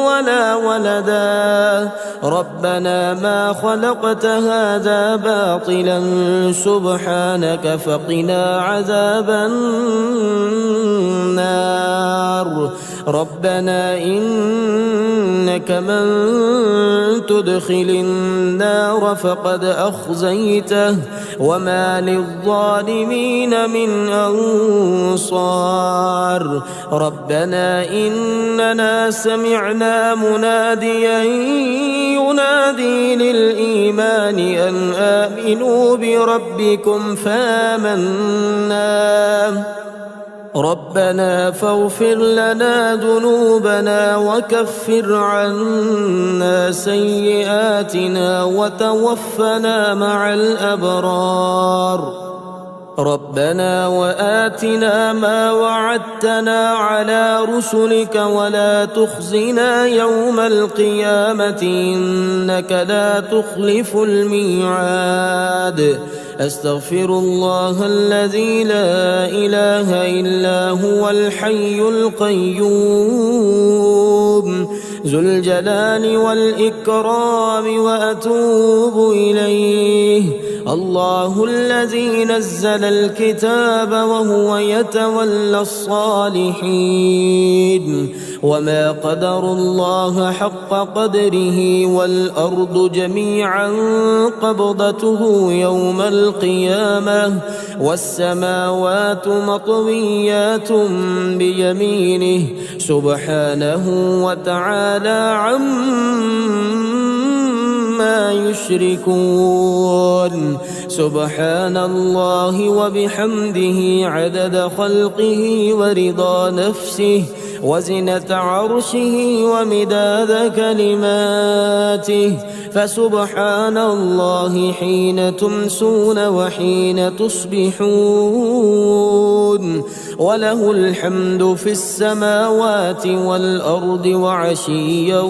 Speaker 1: ولا ولدا. ربنا ما خلقت هذا باطلا سبحانك فقنا عذاب النار. ربنا إنك من تدخل النار فقد أخزيته وما للظالمين من أنصار. ربنا إننا سمعنا مناديا ينادي للإيمان أن آمنوا بربكم فآمنا. ربنا فاغفر لنا ذنوبنا وكفر عنا سيئاتنا وتوفنا مع الأبرار. ربنا وآتنا ما وعدتنا على رسلك ولا تخزنا يوم القيامة إنك لا تخلف الميعاد. أستغفر الله الذي لا إله إلا هو الحي القيوم ذو الجلال والإكرام وأتوب إليه. الله الذي نزل الكتاب وهو يتولى الصالحين. وما قدروا الله حق قدره والأرض جميعا قبضته يوم القيامة والسماوات مطويات بيمينه سبحانه وتعالى عما يشركون. سبحان الله وبحمده عدد خلقه ورضا نفسه وزنة عرشه ومداد كلماته. فسبحان الله حين تمسون وحين تصبحون، وله الحمد في السماوات والأرض وعشيا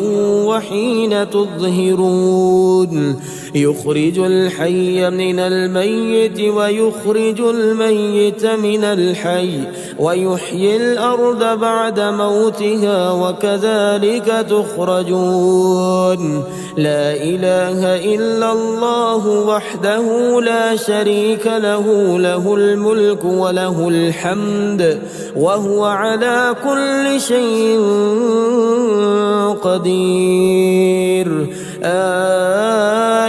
Speaker 1: وحين تظهرون. يخرج الحي من الميت ويخرج الميت من الحي ويحيي الأرض بعد موتها وكذلك تخرجون. لا إله إلا الله وحده لا شريك له، له الملك وله الحمد وهو على كل شيء قدير.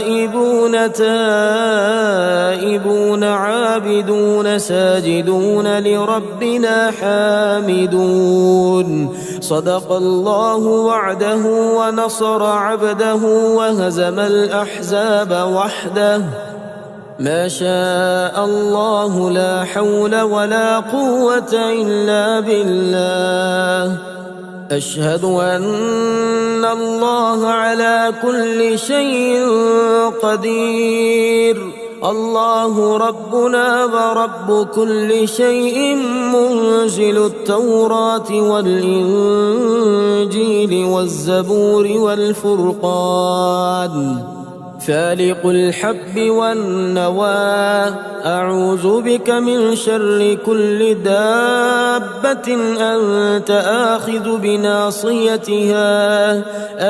Speaker 1: آئبون تائبون عابدون ساجدون لربنا حامدون. صدق الله وعده ونصر عبده وهزم الأحزاب وحده. ما شاء الله لا حول ولا قوة إلا بالله. أشهد أن الله على كل شيء قدير. الله ربنا ورب كل شيء، منزل التوراة والإنجيل والزبور والفرقان، فالق الحب والنوى. أعوذ بك من شر كل دابة أنت آخذ بناصيتها.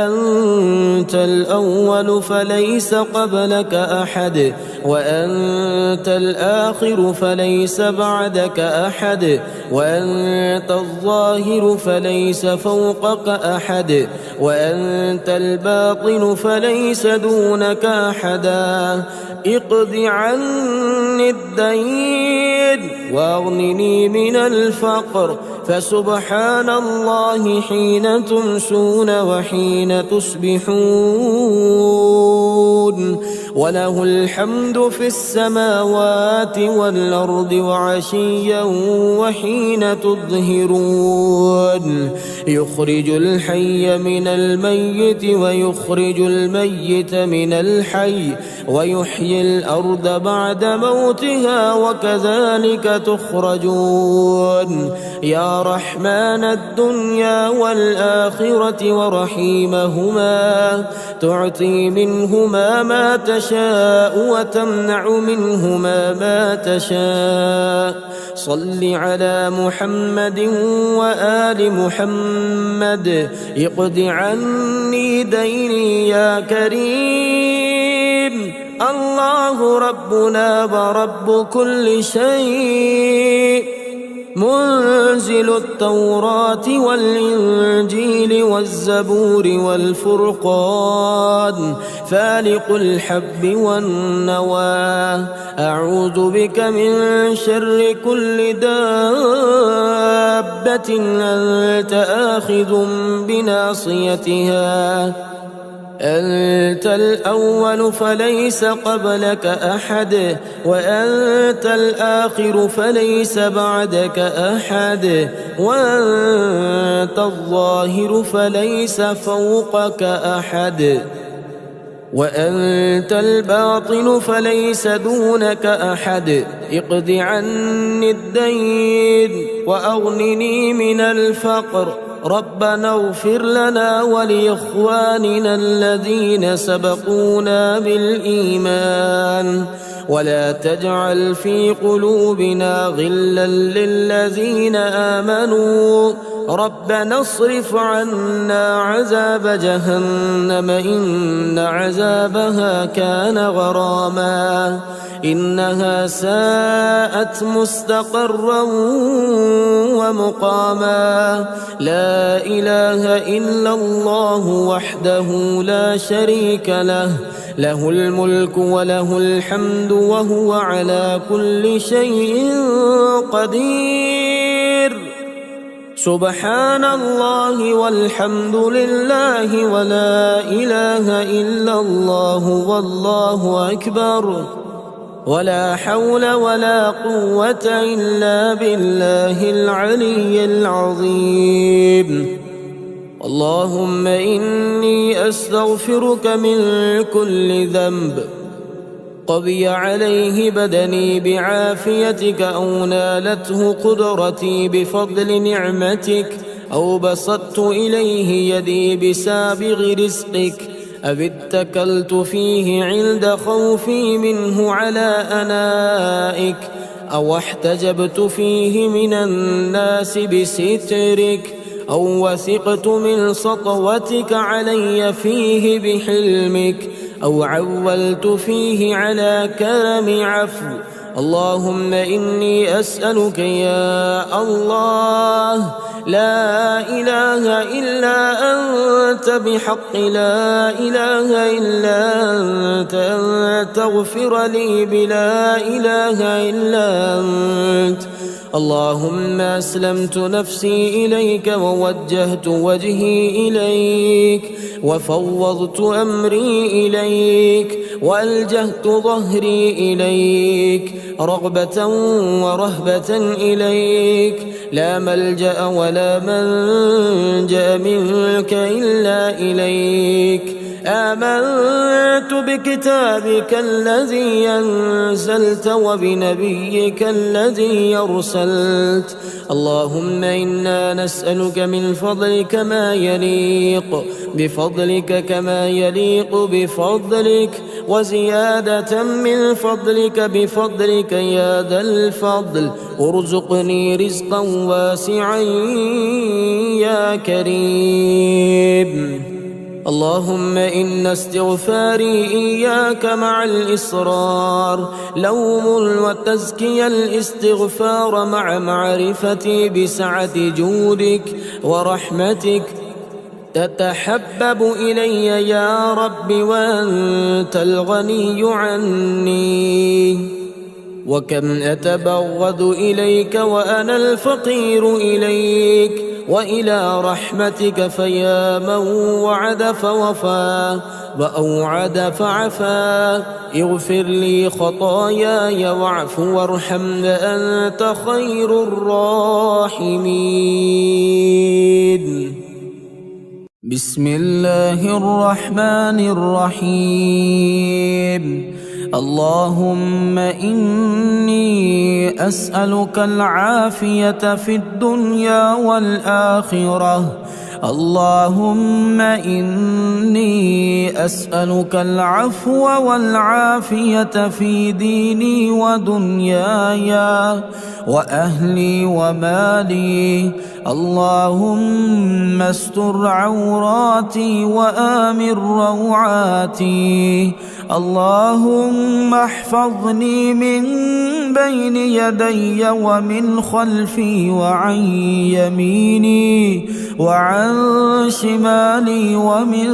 Speaker 1: أنت الأول فليس قبلك أحد، وأنت الآخر فليس بعدك أحد، وأنت الظاهر فليس فوقك أحد، وأنت الباطن فليس دونك أحدا. اقض عني الدين واغنني من الفقر، فسبحان الله حين تمسون وحين تصبحون، وله الحمد في السماوات والأرض وعشيا وحين تظهرون. يخرج الحي من الميت ويخرج الميت من الحي، ويحيي الأرض بعد موتها وكذلك تخرجون. يا رحمن الدنيا والآخرة ورحيمهما، تعطي منهما ما تشاء وتمنع منهما ما تشاء. صل على محمد وآل محمد. اقض عني ديني يا كريم. الله ربنا ورب كل شيء، منزل التوراة والإنجيل والزبور والفرقان، فالق الحب والنوى. أعوذ بك من شر كل دابة أنت آخذ بناصيتها. أنت الأول فليس قبلك أحد، وأنت الآخر فليس بعدك أحد، وأنت الظاهر فليس فوقك أحد، وأنت الباطن فليس دونك أحد. اقض عني الدين وأغنني من الفقر. ربنا اغفر لنا ولإخواننا الذين سبقونا بالإيمان، ولا تجعل في قلوبنا غلا للذين آمنوا. ربنا اصرف عنا عذاب جهنم إن عذابها كان غراما، إنها ساءت مستقرا ومقاما. لا إله إلا الله وحده لا شريك له، له الملك وله الحمد وهو على كل شيء قدير. سبحان الله والحمد لله ولا إله إلا الله والله أكبر، ولا حول ولا قوة إلا بالله العلي العظيم. اللهم إني أستغفرك من كل ذنب قضي عليه بدني بعافيتك، أو نالته قدرتي بفضل نعمتك، أو بسطت إليه يدي بسابغ رزقك، أو اتكلت فيه عند خوفي منه على أنائك، أو احتجبت فيه من الناس بسترك، أو وثقت من سطوتك علي فيه بحلمك أو عولت فيه على كرم عفو. اللهم إني أسألك يا الله لا إله إلا أنت بحق لا إله إلا أنت أن تغفر لي بلا إله إلا أنت. اللهم أسلمت نفسي إليك ووجهت وجهي إليك وفوضت أمري إليك وألجهت ظهري إليك رغبة ورهبة إليك. لا ملجأ ولا منجأ منك إلا إليك. آمنت بكتابك الذي أنزلت وبنبيك الذي أرسلت. اللهم إنا نسألك من فضلك ما يليق بفضلك كما يليق بفضلك وزيادة من فضلك بفضلك يا ذا الفضل. ارزقني رزقا واسعا يا كريم. اللهم إن استغفاري إياك مع الإصرار لوم وتزكي الاستغفار مع معرفتي بسعة جودك ورحمتك تتحبب إلي يا رب وأنت الغني عني. وكم أتبغض إليك وأنا الفقير إليك وإلى رحمتك فيا من وعد فوفى وأوعد فعفى. اغفر لي خطاياي واعف وارحم أنت خير الراحمين. بسم الله الرحمن الرحيم. اللهم إني أسألك العافية في الدنيا والآخرة. اللهم إني أسألك العفو والعافية في ديني ودنياي وأهلي ومالي. اللهم استر عوراتي وآمن روعاتي. اللهم احفظني من بين يدي ومن خلفي وعن يميني وعن شمالي ومن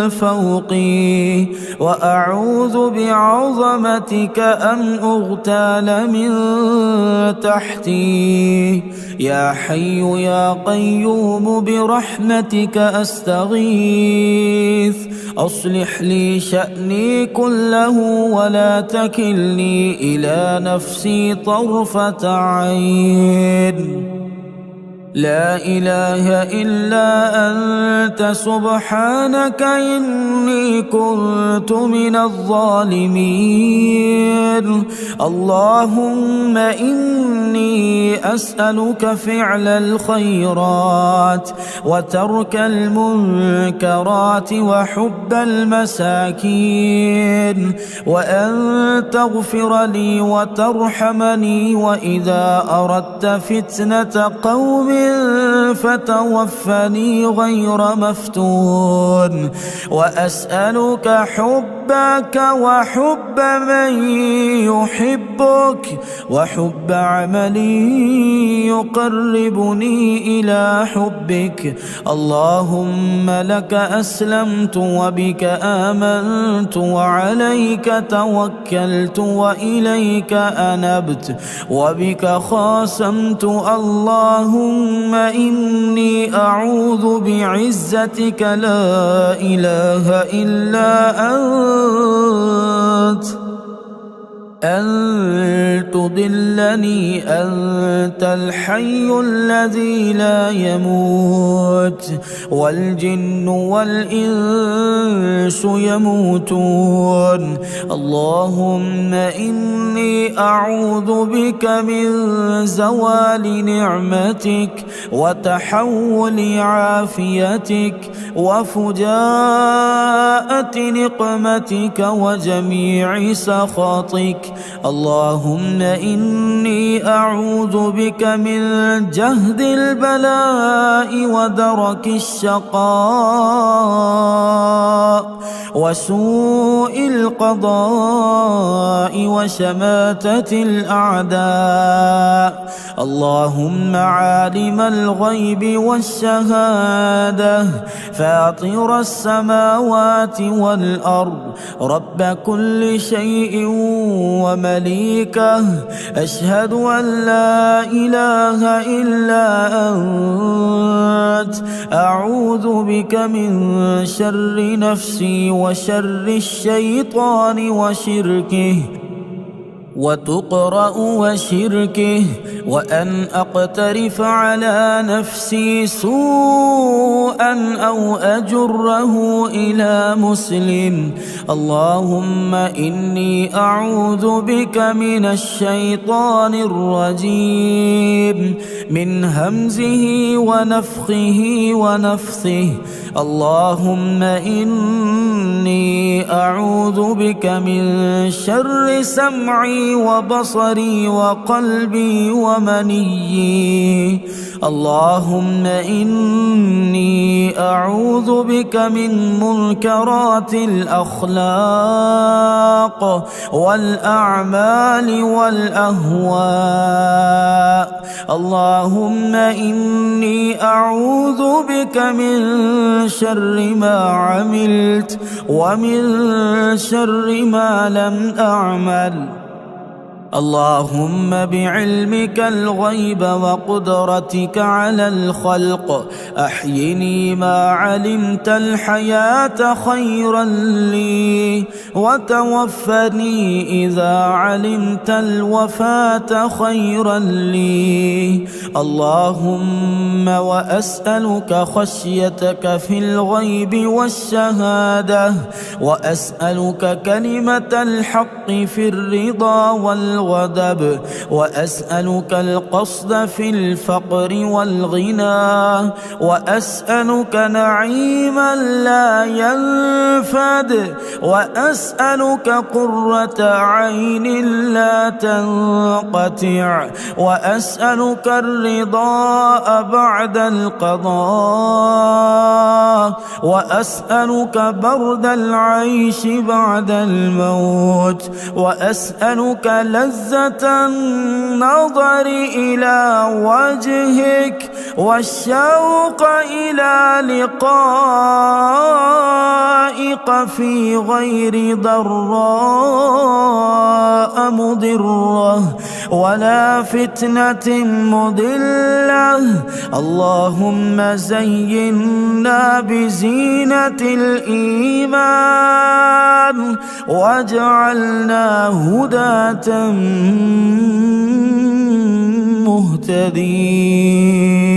Speaker 1: فوقي. وأعوذ بعظمتك أن أغتال من تحتي. يا حي يا قيوم برحمتك أستغيث. أصلح لي شأني كله ولا تكلني إلى نفسي طرفة عين. لا إله إلا أنت سبحانك إني كنت من الظالمين. اللهم إني أسألك فعل الخيرات وترك المنكرات وحب المساكين وأن تغفر لي وترحمني وإذا أردت فتنة قوم فتوفني غير مفتون. وأسألك حبك وحب من يحبك وحب عمل يقربني إلى حبك. اللهم لك أسلمت وبك آمنت وعليك توكلت وإليك أنبت وبك خاصمت. اللهم إني أعوذ بعزتك لا إله إلا أنت أن تضلني. أنت الحي الذي لا يموت والجن والإنس يموتون. اللهم إني أعوذ بك من زوال نعمتك وتحول عافيتك وفجاءة نقمتك وجميع سخطك.
Speaker 2: اللهم إني أعوذ بك من جهد البلاء ودرك الشقاء وسوء القضاء وشماتة الأعداء. اللهم عالم الغيب والشهادة فاطر السماوات والأرض رب كل شيء ومليكه، أشهد أن لا إله إلا أنت، أعوذ بك من شر نفسي وشر الشيطان وشركه وتقرأ وشركه، وأن أقترف على نفسي سوءا أو أجره إلى مسلم. اللهم إني أعوذ بك من الشيطان الرجيم من همزه ونفخه ونفثه. اللهم إني أعوذ بك من شر سمعي وبصري وقلبي ومنيي. اللهم إني أعوذ بك من منكرات الأخلاق والأعمال والأهواء. اللهم إني أعوذ بك من شر ما عملت ومن شر ما لم أعمل. اللهم بعلمك الغيب وقدرتك على الخلق أحيني ما علمت الحياة خيرا لي، وتوفني إذا علمت الوفاة خيرا لي. اللهم وأسألك خشيتك في الغيب والشهادة، وأسألك كلمة الحق في الرضا والغضب، وأسألك القصد في الفقر والغنى، وأسألك نعيما لا ينفد، وأسألك قرة عين لا تنقطع، وأسألك الرضا بعد القضاء، وأسألك برد العيش بعد الموت، وأسألك لذة النظر إلى وجهك والشوق إلى لقائك في غير ضراء مضرة ولا فتنة مضلة. اللهم زينا بزينة الإيمان واجعلنا هداة مهتدين.